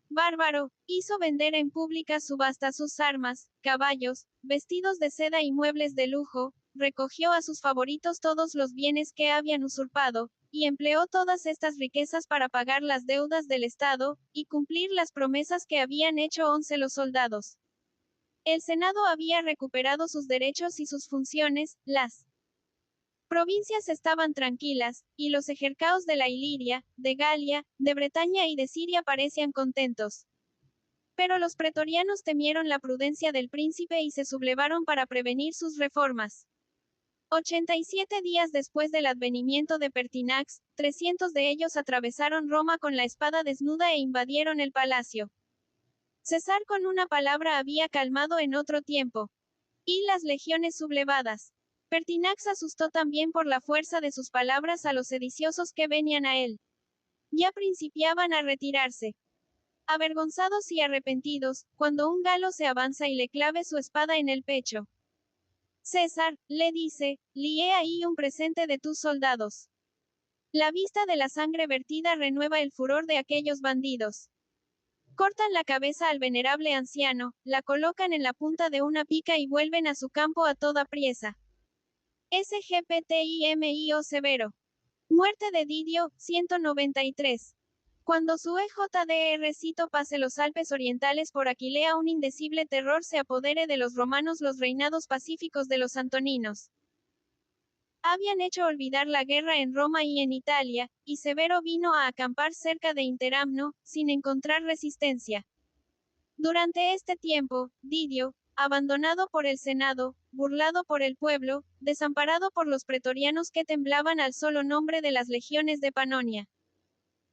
Bárbaro, hizo vender en pública subasta sus armas, caballos, vestidos de seda y muebles de lujo, recogió a sus favoritos todos los bienes que habían usurpado, y empleó todas estas riquezas para pagar las deudas del Estado, y cumplir las promesas que habían hecho 11 los soldados. El Senado había recuperado sus derechos y sus funciones, las provincias estaban tranquilas, y los ejercaos de la Iliria, de Galia, de Bretaña y de Siria parecían contentos. Pero los pretorianos temieron la prudencia del príncipe y se sublevaron para prevenir sus reformas. 87 días después del advenimiento de Pertinax, 300 de ellos atravesaron Roma con la espada desnuda e invadieron el palacio. César con una palabra había calmado en otro tiempo. Y las legiones sublevadas. Pertinax asustó también por la fuerza de sus palabras a los sediciosos que venían a él. Ya principiaban a retirarse. Avergonzados y arrepentidos, cuando un galo se avanza y le clave su espada en el pecho. César, le dice, lié ahí un presente de tus soldados. La vista de la sangre vertida renueva el furor de aquellos bandidos. Cortan la cabeza al venerable anciano, la colocan en la punta de una pica y vuelven a su campo a toda priesa. SGPTIMIO Severo. Muerte de Didio, 193. Cuando su EJDRcito pase los Alpes orientales por Aquilea, un indecible terror se apodere de los romanos, los reinados pacíficos de los antoninos. Habían hecho olvidar la guerra en Roma y en Italia, y Severo vino a acampar cerca de Interamno, sin encontrar resistencia. Durante este tiempo, Didio, abandonado por el Senado, burlado por el pueblo, desamparado por los pretorianos que temblaban al solo nombre de las legiones de Panonia.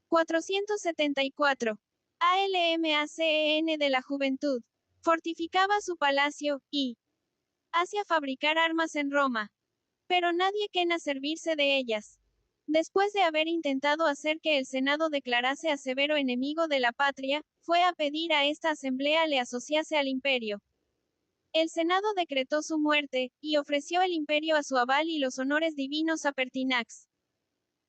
474. ALMACEN de la juventud. Fortificaba su palacio, y hacía fabricar armas en Roma. Pero nadie quena servirse de ellas. Después de haber intentado hacer que el Senado declarase a Severo enemigo de la patria, fue a pedir a esta asamblea le asociase al imperio. El Senado decretó su muerte, y ofreció el imperio a su aval y los honores divinos a Pertinax.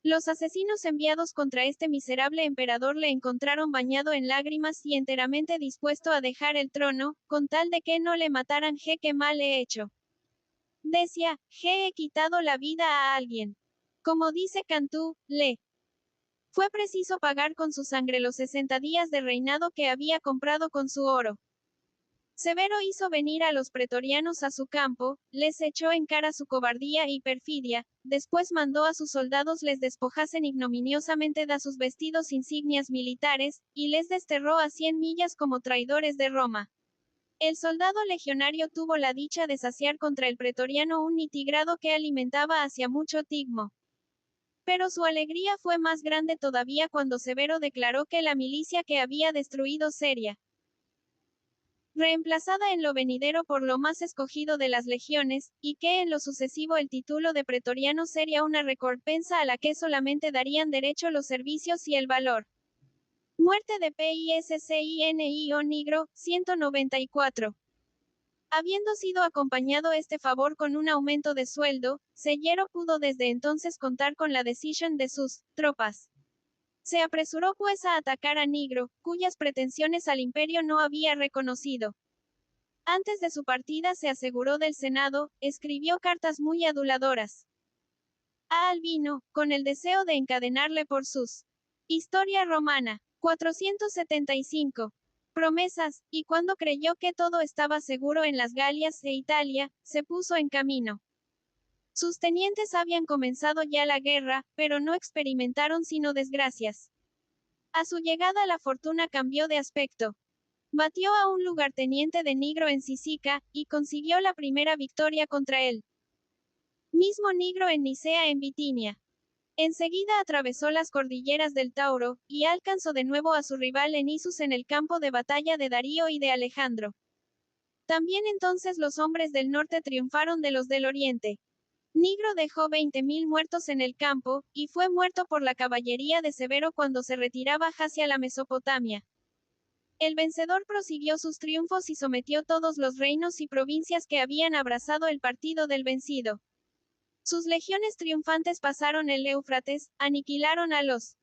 Los asesinos enviados contra este miserable emperador le encontraron bañado en lágrimas y enteramente dispuesto a dejar el trono, con tal de que no le mataran. «¿Qué mal he hecho?», decía, «he quitado la vida a alguien». Como dice Cantú, le fue preciso pagar con su sangre los 60 días de reinado que había comprado con su oro. Severo hizo venir a los pretorianos a su campo, les echó en cara su cobardía y perfidia, después mandó a sus soldados les despojasen ignominiosamente de sus vestidos insignias militares, y les desterró a 100 millas como traidores de Roma. El soldado legionario tuvo la dicha de saciar contra el pretoriano un nitigrado que alimentaba hacia mucho tigmo. Pero su alegría fue más grande todavía cuando Severo declaró que la milicia que había destruido Seria, reemplazada en lo venidero por lo más escogido de las legiones, y que en lo sucesivo el título de pretoriano sería una recompensa a la que solamente darían derecho los servicios y el valor. Muerte de Piscinio Nigro, 194. Habiendo sido acompañado este favor con un aumento de sueldo, Severo pudo desde entonces contar con la decisión de sus tropas. Se apresuró pues a atacar a Nigro, cuyas pretensiones al imperio no había reconocido. Antes de su partida se aseguró del Senado, escribió cartas muy aduladoras a Albino, con el deseo de encadenarle por sus Historia Romana, 475. Promesas, y cuando creyó que todo estaba seguro en las Galias e Italia, se puso en camino. Sus tenientes habían comenzado ya la guerra, pero no experimentaron sino desgracias. A su llegada la fortuna cambió de aspecto. Batió a un lugarteniente de Nigro en Cisica, y consiguió la primera victoria contra él. Mismo Nigro en Nicea en Bitinia. Enseguida atravesó las cordilleras del Tauro, y alcanzó de nuevo a su rival en Isus en el campo de batalla de Darío y de Alejandro. También entonces los hombres del norte triunfaron de los del oriente. Nigro dejó 20.000 muertos en el campo, y fue muerto por la caballería de Severo cuando se retiraba hacia la Mesopotamia. El vencedor prosiguió sus triunfos y sometió todos los reinos y provincias que habían abrazado el partido del vencido. Sus legiones triunfantes pasaron el Éufrates, aniquilaron a los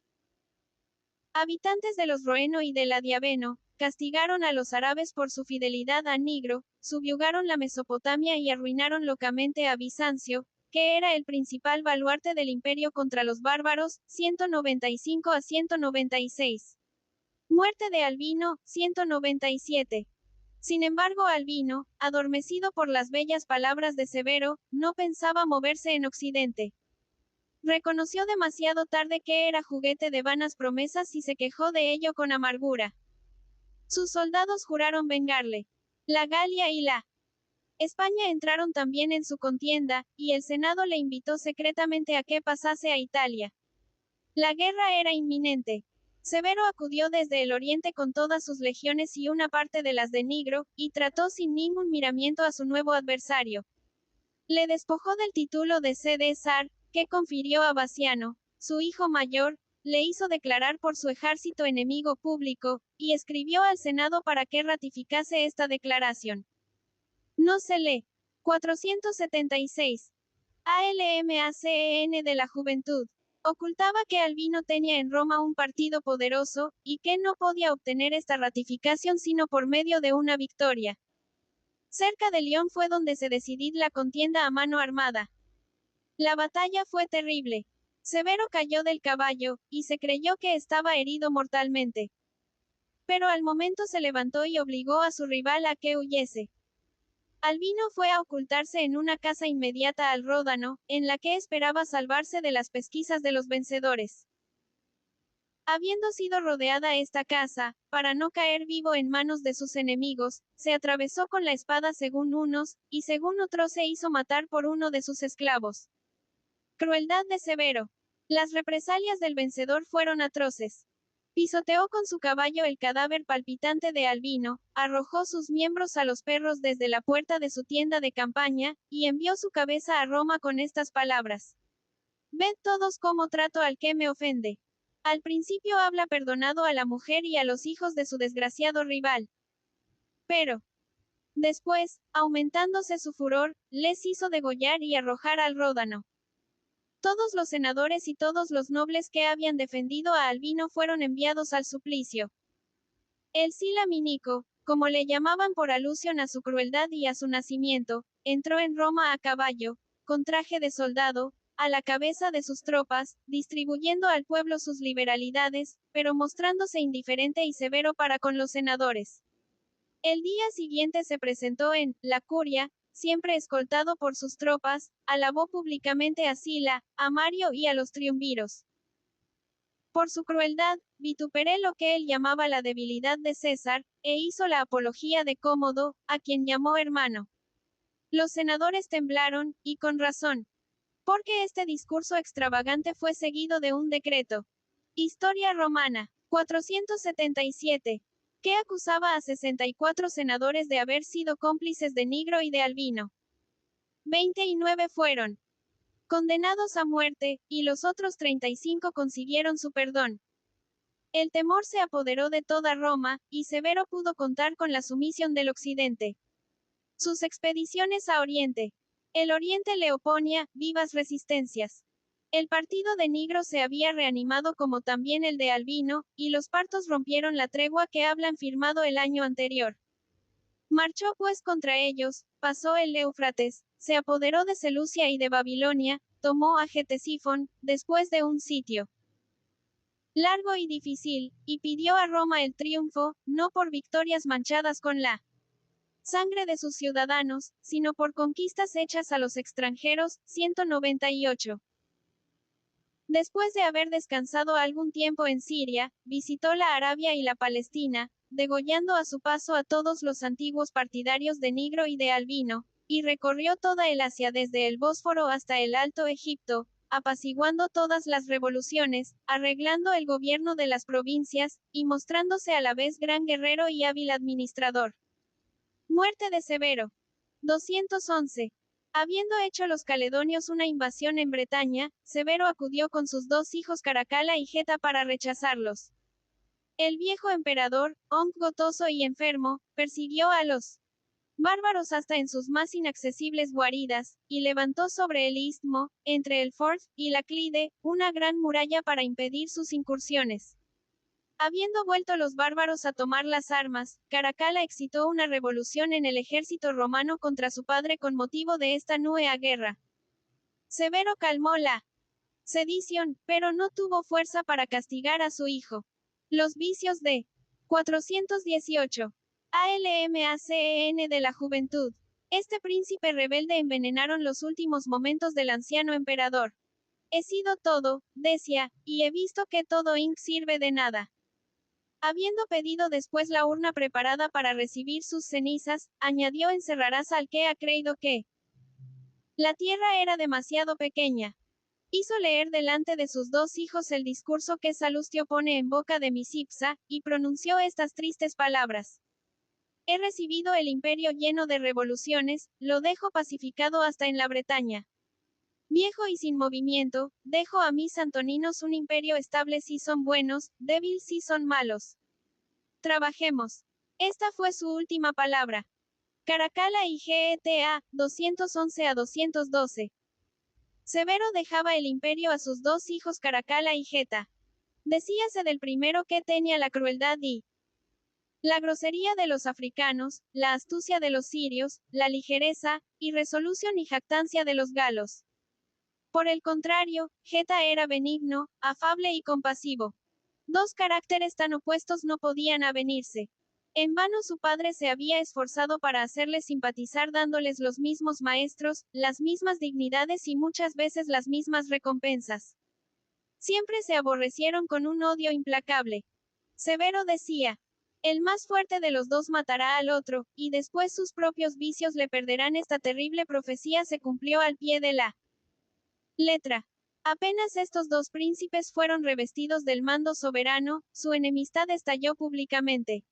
habitantes de los Roeno y de la Diabeno, castigaron a los árabes por su fidelidad a Nigro, subyugaron la Mesopotamia y arruinaron locamente a Bizancio, que era el principal baluarte del imperio contra los bárbaros, 195 a 196. Muerte de Albino, 197. Sin embargo, Albino, adormecido por las bellas palabras de Severo, no pensaba moverse en Occidente. Reconoció demasiado tarde que era juguete de vanas promesas y se quejó de ello con amargura. Sus soldados juraron vengarle. La Galia y la España entraron también en su contienda, y el Senado le invitó secretamente a que pasase a Italia. La guerra era inminente. Severo acudió desde el oriente con todas sus legiones y una parte de las de Nigro, y trató sin ningún miramiento a su nuevo adversario. Le despojó del título de César, que confirió a Baciano, su hijo mayor, le hizo declarar por su ejército enemigo público, y escribió al Senado para que ratificase esta declaración. No se lee. 476. ALMACEN de la Juventud. Ocultaba que Albino tenía en Roma un partido poderoso, y que no podía obtener esta ratificación sino por medio de una victoria. Cerca de León fue donde se decidió la contienda a mano armada. La batalla fue terrible. Severo cayó del caballo, y se creyó que estaba herido mortalmente. Pero al momento se levantó y obligó a su rival a que huyese. Albino fue a ocultarse en una casa inmediata al Ródano, en la que esperaba salvarse de las pesquisas de los vencedores. Habiendo sido rodeada esta casa, para no caer vivo en manos de sus enemigos, se atravesó con la espada según unos, y según otros se hizo matar por uno de sus esclavos. Crueldad de Severo. Las represalias del vencedor fueron atroces. Pisoteó con su caballo el cadáver palpitante de Albino, arrojó sus miembros a los perros desde la puerta de su tienda de campaña, y envió su cabeza a Roma con estas palabras. Ved todos cómo trato al que me ofende. Al principio habla perdonado a la mujer y a los hijos de su desgraciado rival. Pero, después, aumentándose su furor, les hizo degollar y arrojar al Ródano. Todos los senadores y todos los nobles que habían defendido a Albino fueron enviados al suplicio. El Silaminico, como le llamaban por alusión a su crueldad y a su nacimiento, entró en Roma a caballo, con traje de soldado, a la cabeza de sus tropas, distribuyendo al pueblo sus liberalidades, pero mostrándose indiferente y severo para con los senadores. El día siguiente se presentó en la Curia, siempre escoltado por sus tropas, alabó públicamente a Sila, a Mario y a los triunviros. Por su crueldad, vituperé lo que él llamaba la debilidad de César, e hizo la apología de Cómodo, a quien llamó hermano. Los senadores temblaron, y con razón. Porque este discurso extravagante fue seguido de un decreto. Historia romana. 477. Que acusaba a 64 senadores de haber sido cómplices de Nigro y de Albino. 29 fueron condenados a muerte, y los otros 35 consiguieron su perdón. El temor se apoderó de toda Roma, y Severo pudo contar con la sumisión del Occidente. Sus expediciones a Oriente. El Oriente le oponía vivas resistencias. El partido de Nigro se había reanimado como también el de Albino, y los partos rompieron la tregua que habían firmado el año anterior. Marchó pues contra ellos, pasó el Éufrates, se apoderó de Seleucia y de Babilonia, tomó a Ctesifón, después de un sitio largo y difícil, y pidió a Roma el triunfo, no por victorias manchadas con la sangre de sus ciudadanos, sino por conquistas hechas a los extranjeros. 198. Después de haber descansado algún tiempo en Siria, visitó la Arabia y la Palestina, degollando a su paso a todos los antiguos partidarios de Nigro y de Albino, y recorrió toda el Asia desde el Bósforo hasta el Alto Egipto, apaciguando todas las revoluciones, arreglando el gobierno de las provincias, y mostrándose a la vez gran guerrero y hábil administrador. Muerte de Severo. 211. Habiendo hecho los caledonios una invasión en Bretaña, Severo acudió con sus dos hijos Caracalla y Geta para rechazarlos. El viejo emperador, gotoso y enfermo, persiguió a los bárbaros hasta en sus más inaccesibles guaridas, y levantó sobre el istmo, entre el Forth y la Clyde, una gran muralla para impedir sus incursiones. Habiendo vuelto los bárbaros a tomar las armas, Caracalla excitó una revolución en el ejército romano contra su padre con motivo de esta nueva guerra. Severo calmó la sedición, pero no tuvo fuerza para castigar a su hijo. Los vicios de 418. ALMACEN de la juventud. Este príncipe rebelde envenenaron los últimos momentos del anciano emperador. He sido todo, decía, y he visto que todo sirve de nada. Habiendo pedido después la urna preparada para recibir sus cenizas, añadió: encerrarás al que ha creído que la tierra era demasiado pequeña. Hizo leer delante de sus dos hijos el discurso que Salustio pone en boca de Misipsa, y pronunció estas tristes palabras. He recibido el imperio lleno de revoluciones, lo dejo pacificado hasta en la Bretaña. Viejo y sin movimiento, dejo a mis antoninos un imperio estable si son buenos, débil si son malos. Trabajemos. Esta fue su última palabra. Caracalla y Geta, 211 a 212. Severo dejaba el imperio a sus dos hijos Caracalla y Geta. Decíase del primero que tenía la crueldad y la grosería de los africanos, la astucia de los sirios, la ligereza, irresolución y jactancia de los galos. Por el contrario, Geta era benigno, afable y compasivo. Dos caracteres tan opuestos no podían avenirse. En vano su padre se había esforzado para hacerles simpatizar dándoles los mismos maestros, las mismas dignidades y muchas veces las mismas recompensas. Siempre se aborrecieron con un odio implacable. Severo decía: el más fuerte de los dos matará al otro, y después sus propios vicios le perderán. Esta terrible profecía se cumplió al pie de la letra. Apenas estos dos príncipes fueron revestidos del mando soberano, su enemistad estalló públicamente.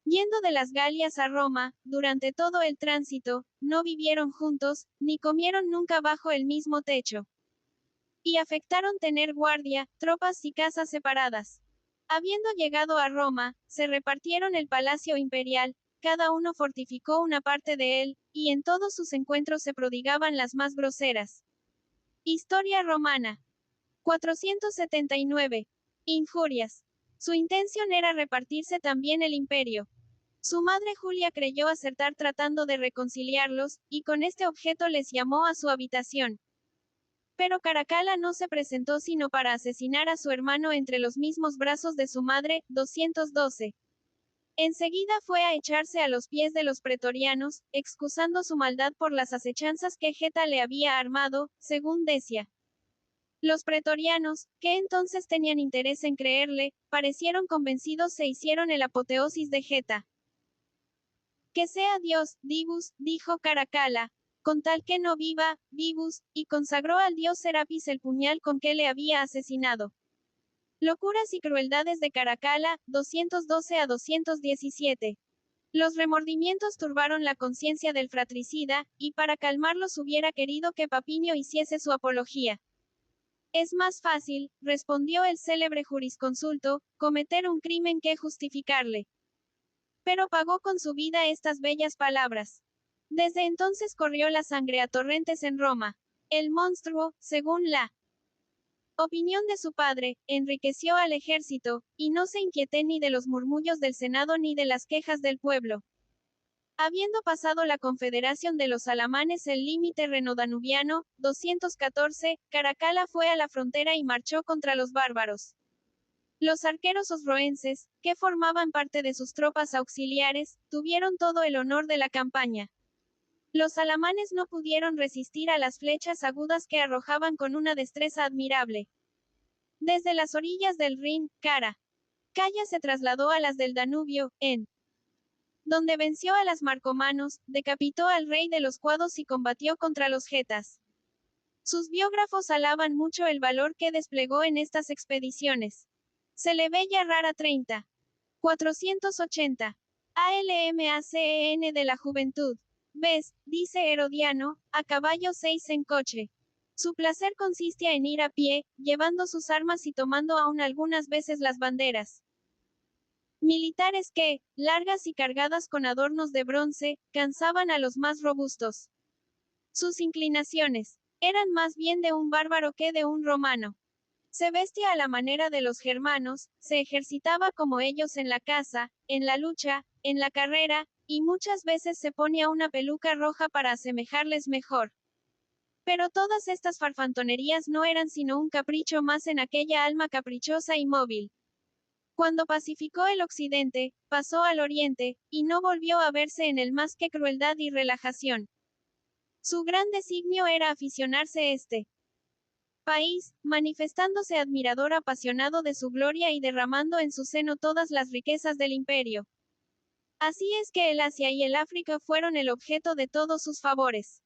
Yendo de las Galias a Roma, durante todo el tránsito, no vivieron juntos, ni comieron nunca bajo el mismo techo. y afectaron tener guardia, tropas y casas separadas. Habiendo llegado a Roma, se repartieron el palacio imperial, cada uno fortificó una parte de él, y en todos sus encuentros se prodigaban las más groseras. Historia romana. 479. Injurias. Su intención era repartirse también el imperio. Su madre Julia creyó acertar tratando de reconciliarlos, y con este objeto les llamó a su habitación. Pero Caracalla no se presentó sino para asesinar a su hermano entre los mismos brazos de su madre, 212. Enseguida fue a echarse a los pies de los pretorianos, excusando su maldad por las acechanzas que Geta le había armado, según decía. Los pretorianos, que entonces tenían interés en creerle, parecieron convencidos e hicieron el apoteosis de Geta. Que sea Dios, Divus, dijo Caracalla, con tal que no viva, Vivus, y consagró al dios Serapis el puñal con que le había asesinado. Locuras y crueldades de Caracalla, 212 a 217. Los remordimientos turbaron la conciencia del fratricida, y para calmarlos hubiera querido que Papinio hiciese su apología. Es más fácil, respondió el célebre jurisconsulto, cometer un crimen que justificarle. Pero pagó con su vida estas bellas palabras. Desde entonces corrió la sangre a torrentes en Roma. El monstruo, según la opinión de su padre, enriqueció al ejército, y no se inquieté ni de los murmullos del Senado ni de las quejas del pueblo. Habiendo pasado la confederación de los alamanes el límite renodanubiano, 214, Caracalla fue a la frontera y marchó contra los bárbaros. Los arqueros osroenses, que formaban parte de sus tropas auxiliares, tuvieron todo el honor de la campaña. Los alamanes no pudieron resistir a las flechas agudas que arrojaban con una destreza admirable. Desde las orillas del Rin, Caracalla se trasladó a las del Danubio, en donde venció a las marcomanos, decapitó al rey de los cuados y combatió contra los getas. Sus biógrafos alaban mucho el valor que desplegó en estas expediciones. Se le ve ya rara 30. 480. ALMACEN de la juventud. Ves, dice Herodiano, a caballo 6 en coche. Su placer consistía en ir a pie, llevando sus armas y tomando aún algunas veces las banderas militares que, largas y cargadas con adornos de bronce, cansaban a los más robustos. Sus inclinaciones eran más bien de un bárbaro que de un romano. Se vestía a la manera de los germanos, se ejercitaba como ellos en la caza, en la lucha, en la carrera, y muchas veces se ponía una peluca roja para asemejarles mejor. Pero todas estas farfantonerías no eran sino un capricho más en aquella alma caprichosa y móvil. Cuando pacificó el occidente, pasó al oriente, y no volvió a verse en él más que crueldad y relajación. Su gran designio era aficionarse este país, manifestándose admirador apasionado de su gloria y derramando en su seno todas las riquezas del imperio. Así es que el Asia y el África fueron el objeto de todos sus favores.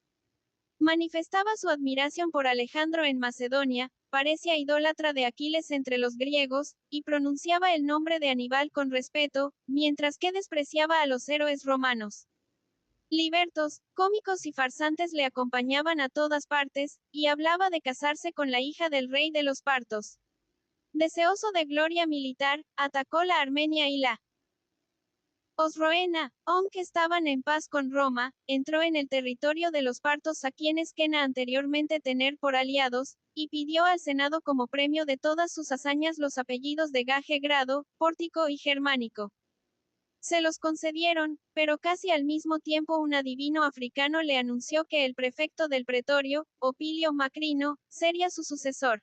Manifestaba su admiración por Alejandro en Macedonia, parecía idólatra de Aquiles entre los griegos, y pronunciaba el nombre de Aníbal con respeto, mientras que despreciaba a los héroes romanos. Libertos, cómicos y farsantes le acompañaban a todas partes, y hablaba de casarse con la hija del rey de los partos. Deseoso de gloria militar, atacó la Armenia y la Osroena, aunque estaban en paz con Roma, entró en el territorio de los partos a quienes quena anteriormente tener por aliados, y pidió al Senado como premio de todas sus hazañas los apellidos de Gaje Grado, Pórtico y Germánico. Se los concedieron, pero casi al mismo tiempo un adivino africano le anunció que el prefecto del pretorio, Opilio Macrino, sería su sucesor.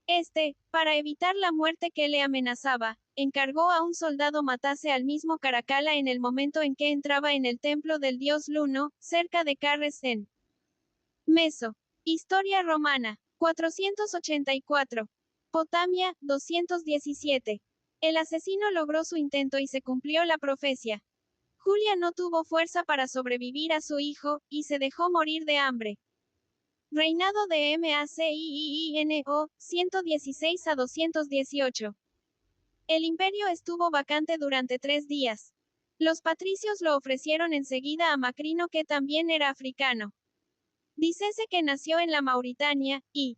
Este, para evitar la muerte que le amenazaba, encargó a un soldado matase al mismo Caracalla en el momento en que entraba en el templo del dios Luno, cerca de Carres en Meso. Historia romana. 484. Potamia, 217. El asesino logró su intento y se cumplió la profecía. Julia no tuvo fuerza para sobrevivir a su hijo, y se dejó morir de hambre. Reinado de Maciino, 116 a 218. El imperio estuvo vacante durante 3 días. Los patricios lo ofrecieron enseguida a Macrino, que también era africano. Dícese que nació en la Mauritania, y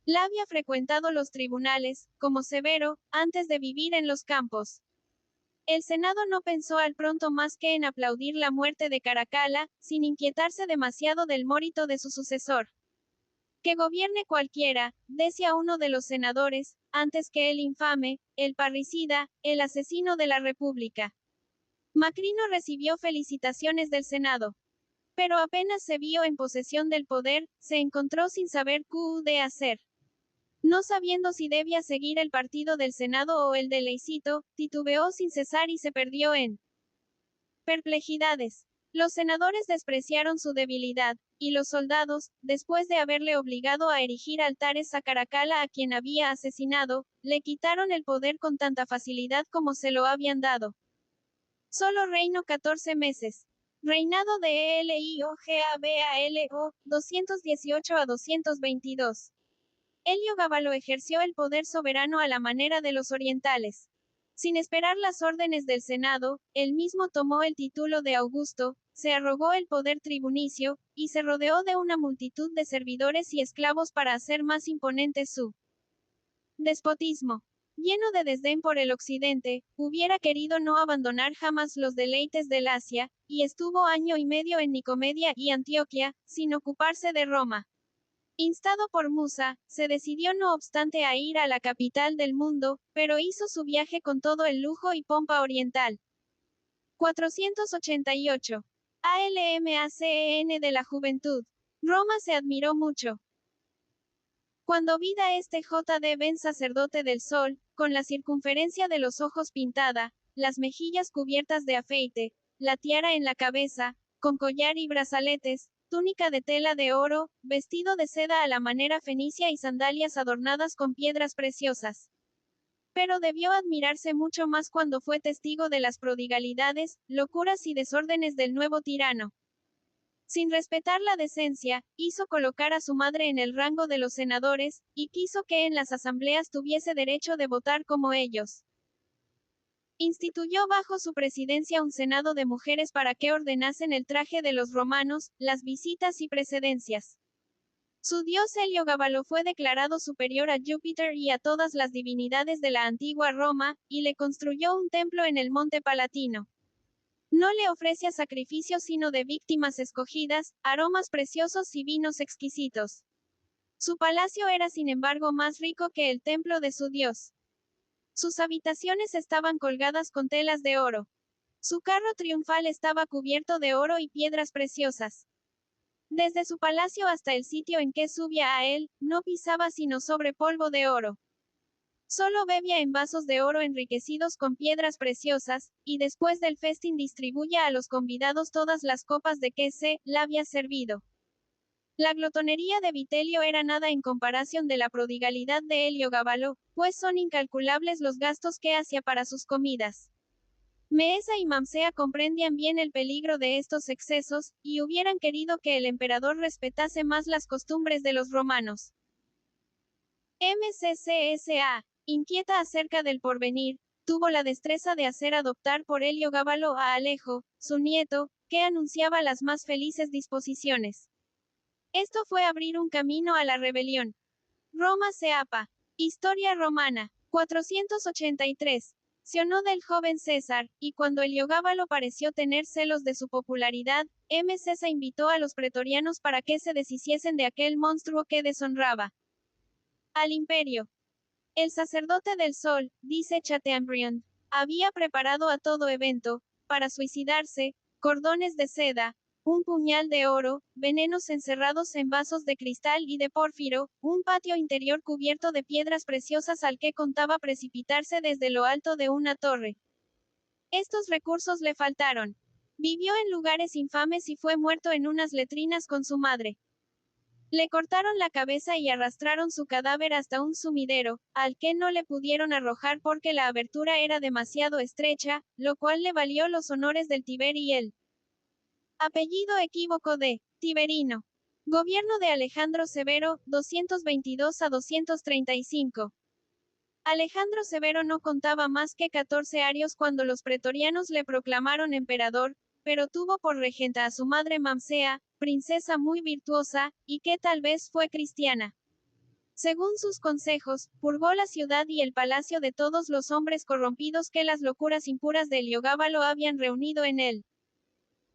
La había frecuentado los tribunales, como Severo, antes de vivir en los campos. El Senado no pensó al pronto más que en aplaudir la muerte de Caracalla, sin inquietarse demasiado del mérito de su sucesor. Que gobierne cualquiera, decía uno de los senadores, antes que el infame, el parricida, el asesino de la República. Macrino recibió felicitaciones del Senado. Pero apenas se vio en posesión del poder, se encontró sin saber qué de hacer. No sabiendo si debía seguir el partido del Senado o el de Leicito, titubeó sin cesar y se perdió en perplejidades. Los senadores despreciaron su debilidad, y los soldados, después de haberle obligado a erigir altares a Caracalla a quien había asesinado, le quitaron el poder con tanta facilidad como se lo habían dado. Solo reinó 14 meses. Reinado de Eliogabalo, 218 a 222. Heliogábalo ejerció el poder soberano a la manera de los orientales. Sin esperar las órdenes del Senado, él mismo tomó el título de Augusto, se arrogó el poder tribunicio, y se rodeó de una multitud de servidores y esclavos para hacer más imponente su despotismo. Lleno de desdén por el occidente, hubiera querido no abandonar jamás los deleites del Asia, y estuvo año y medio en Nicomedia y Antioquia, sin ocuparse de Roma. Instado por Musa, se decidió no obstante a ir a la capital del mundo, pero hizo su viaje con todo el lujo y pompa oriental. 488. ALMACEN de la juventud. Roma se admiró mucho. Cuando vida este J.D. Ben sacerdote del sol, con la circunferencia de los ojos pintada, las mejillas cubiertas de afeite, la tiara en la cabeza, con collar y brazaletes, túnica de tela de oro, vestido de seda a la manera fenicia y sandalias adornadas con piedras preciosas. Pero debió admirarse mucho más cuando fue testigo de las prodigalidades, locuras y desórdenes del nuevo tirano. Sin respetar la decencia, hizo colocar a su madre en el rango de los senadores, y quiso que en las asambleas tuviese derecho de votar como ellos. Instituyó bajo su presidencia un senado de mujeres para que ordenasen el traje de los romanos, las visitas y precedencias. Su dios Heliogábalo fue declarado superior a Júpiter y a todas las divinidades de la antigua Roma, y le construyó un templo en el monte Palatino. No le ofrecía sacrificios sino de víctimas escogidas, aromas preciosos y vinos exquisitos. Su palacio era sin embargo más rico que el templo de su dios. Sus habitaciones estaban colgadas con telas de oro. Su carro triunfal estaba cubierto de oro y piedras preciosas. Desde su palacio hasta el sitio en que subía a él, no pisaba sino sobre polvo de oro. Solo bebía en vasos de oro enriquecidos con piedras preciosas, y después del festín distribuía a los convidados todas las copas de que se le había servido. La glotonería de Vitelio era nada en comparación de la prodigalidad de Heliogábalo, pues son incalculables los gastos que hacía para sus comidas. Meesa y Mamsea comprendían bien el peligro de estos excesos, y hubieran querido que el emperador respetase más las costumbres de los romanos. MCCSA, inquieta acerca del porvenir, tuvo la destreza de hacer adoptar por Heliogábalo a Alejo, su nieto, que anunciaba las más felices disposiciones. Esto fue abrir un camino a la rebelión. Roma Ceapa. Historia romana. 483. Sionó del joven César, y cuando Heliogábalo pareció tener celos de su popularidad, César invitó a los pretorianos para que se deshiciesen de aquel monstruo que deshonraba al imperio. El sacerdote del sol, dice Chateaubriand, había preparado a todo evento, para suicidarse, cordones de seda, un puñal de oro, venenos encerrados en vasos de cristal y de pórfiro, un patio interior cubierto de piedras preciosas al que contaba precipitarse desde lo alto de una torre. Estos recursos le faltaron. Vivió en lugares infames y fue muerto en unas letrinas con su madre. Le cortaron la cabeza y arrastraron su cadáver hasta un sumidero, al que no le pudieron arrojar porque la abertura era demasiado estrecha, lo cual le valió los honores del Tiber y el apellido equívoco de Tiberino. Gobierno de Alejandro Severo, 222 a 235. Alejandro Severo no contaba más que 14 años cuando los pretorianos le proclamaron emperador, pero tuvo por regenta a su madre Mamsea, princesa muy virtuosa, y que tal vez fue cristiana. Según sus consejos, purgó la ciudad y el palacio de todos los hombres corrompidos que las locuras impuras de Heliogábalo habían reunido en él.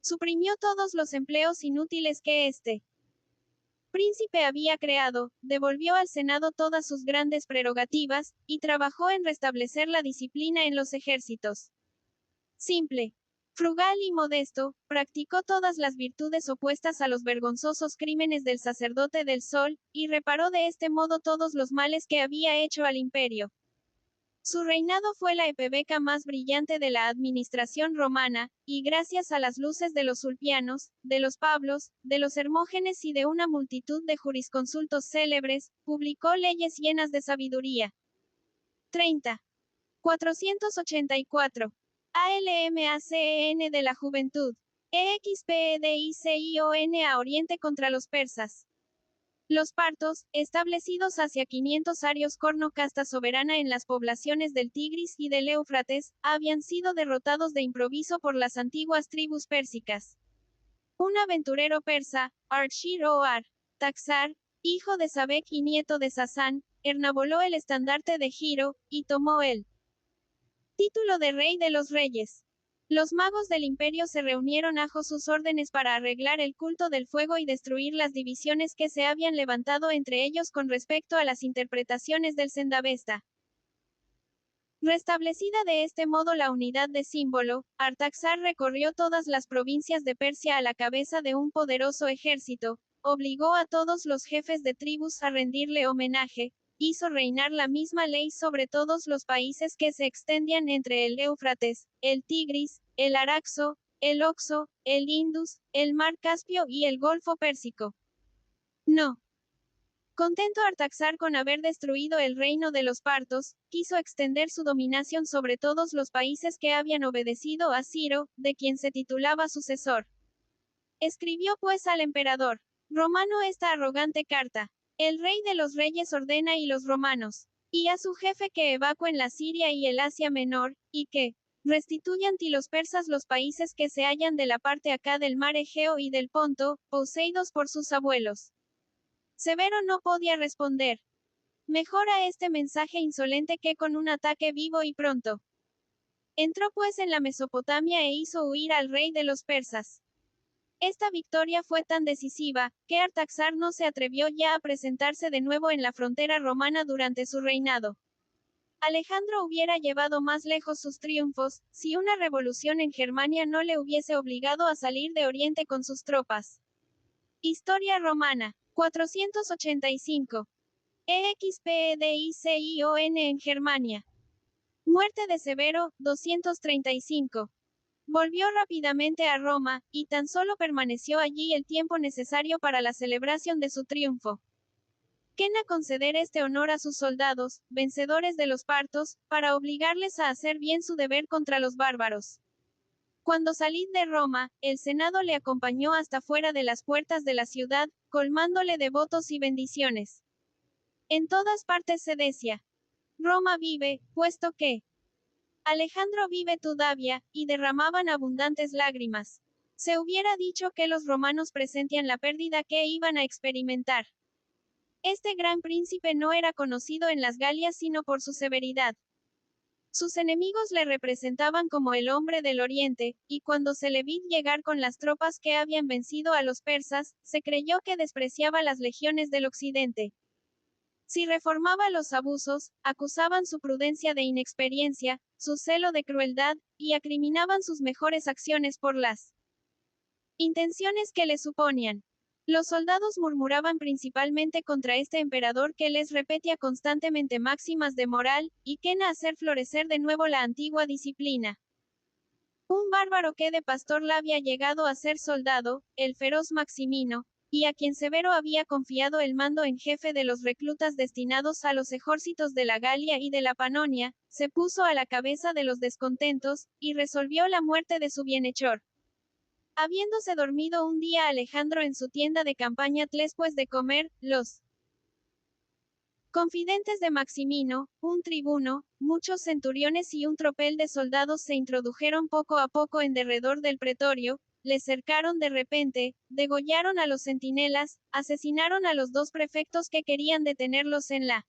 Suprimió todos los empleos inútiles que este príncipe había creado, devolvió al Senado todas sus grandes prerrogativas, y trabajó en restablecer la disciplina en los ejércitos. Simple, frugal y modesto, practicó todas las virtudes opuestas a los vergonzosos crímenes del sacerdote del sol, y reparó de este modo todos los males que había hecho al imperio. Su reinado fue la época más brillante de la administración romana, y gracias a las luces de los Ulpianos, de los Pablos, de los Hermógenes y de una multitud de jurisconsultos célebres, publicó leyes llenas de sabiduría. 30. 484. ALMACEN de la juventud. EXPEDICION a Oriente contra los persas. Los partos, establecidos hacia 500 arios corno casta soberana en las poblaciones del Tigris y del Éufrates, habían sido derrotados de improviso por las antiguas tribus pérsicas. Un aventurero persa, Arshir o Taxar, hijo de Sabek y nieto de Sasán, enarboló el estandarte de Giro, y tomó el título de rey de los reyes. Los magos del imperio se reunieron bajo sus órdenes para arreglar el culto del fuego y destruir las divisiones que se habían levantado entre ellos con respecto a las interpretaciones del Zendavesta. Restablecida de este modo la unidad de símbolo, Artaxar recorrió todas las provincias de Persia a la cabeza de un poderoso ejército, obligó a todos los jefes de tribus a rendirle homenaje, hizo reinar la misma ley sobre todos los países que se extendían entre el Éufrates, el Tigris, el Araxo, el Oxo, el Indus, el Mar Caspio y el Golfo Pérsico. No. Contento Artaxar con haber destruido el reino de los partos, quiso extender su dominación sobre todos los países que habían obedecido a Ciro, de quien se titulaba sucesor. Escribió pues al emperador romano esta arrogante carta. El rey de los reyes ordena y los romanos, y a su jefe que evacuen la Siria y el Asia Menor, y que restituyan ti los persas los países que se hallan de la parte acá del mar Egeo y del Ponto, poseídos por sus abuelos. Severo no podía responder mejor a este mensaje insolente que con un ataque vivo y pronto. Entró pues en la Mesopotamia e hizo huir al rey de los persas. Esta victoria fue tan decisiva, que Artaxar no se atrevió ya a presentarse de nuevo en la frontera romana durante su reinado. Alejandro hubiera llevado más lejos sus triunfos, si una revolución en Germania no le hubiese obligado a salir de Oriente con sus tropas. Historia romana. 485. EXPEDICION en Germania. Muerte de Severo, 235. Volvió rápidamente a Roma, y tan solo permaneció allí el tiempo necesario para la celebración de su triunfo. Quena conceder este honor a sus soldados, vencedores de los partos, para obligarles a hacer bien su deber contra los bárbaros. Cuando salid de Roma, el Senado le acompañó hasta fuera de las puertas de la ciudad, colmándole de votos y bendiciones. En todas partes se decía: Roma vive, puesto que Alejandro vive todavía, y derramaban abundantes lágrimas. Se hubiera dicho que los romanos presentían la pérdida que iban a experimentar. Este gran príncipe no era conocido en las Galias sino por su severidad. Sus enemigos le representaban como el hombre del oriente, y cuando se le vi llegar con las tropas que habían vencido a los persas, se creyó que despreciaba las legiones del occidente. Si reformaba los abusos, acusaban su prudencia de inexperiencia, su celo de crueldad, y acriminaban sus mejores acciones por las intenciones que le suponían. Los soldados murmuraban principalmente contra este emperador que les repetía constantemente máximas de moral, y quena hacer florecer de nuevo la antigua disciplina. Un bárbaro que de pastor la había llegado a ser soldado, el feroz Maximino, y a quien Severo había confiado el mando en jefe de los reclutas destinados a los ejércitos de la Galia y de la Panonia, se puso a la cabeza de los descontentos, y resolvió la muerte de su bienhechor. Habiéndose dormido un día Alejandro en su tienda de campaña después de comer, los confidentes de Maximino, un tribuno, muchos centuriones y un tropel de soldados se introdujeron poco a poco en derredor del pretorio, Le cercaron de repente, degollaron a los centinelas, asesinaron a los dos prefectos que querían detenerlos en la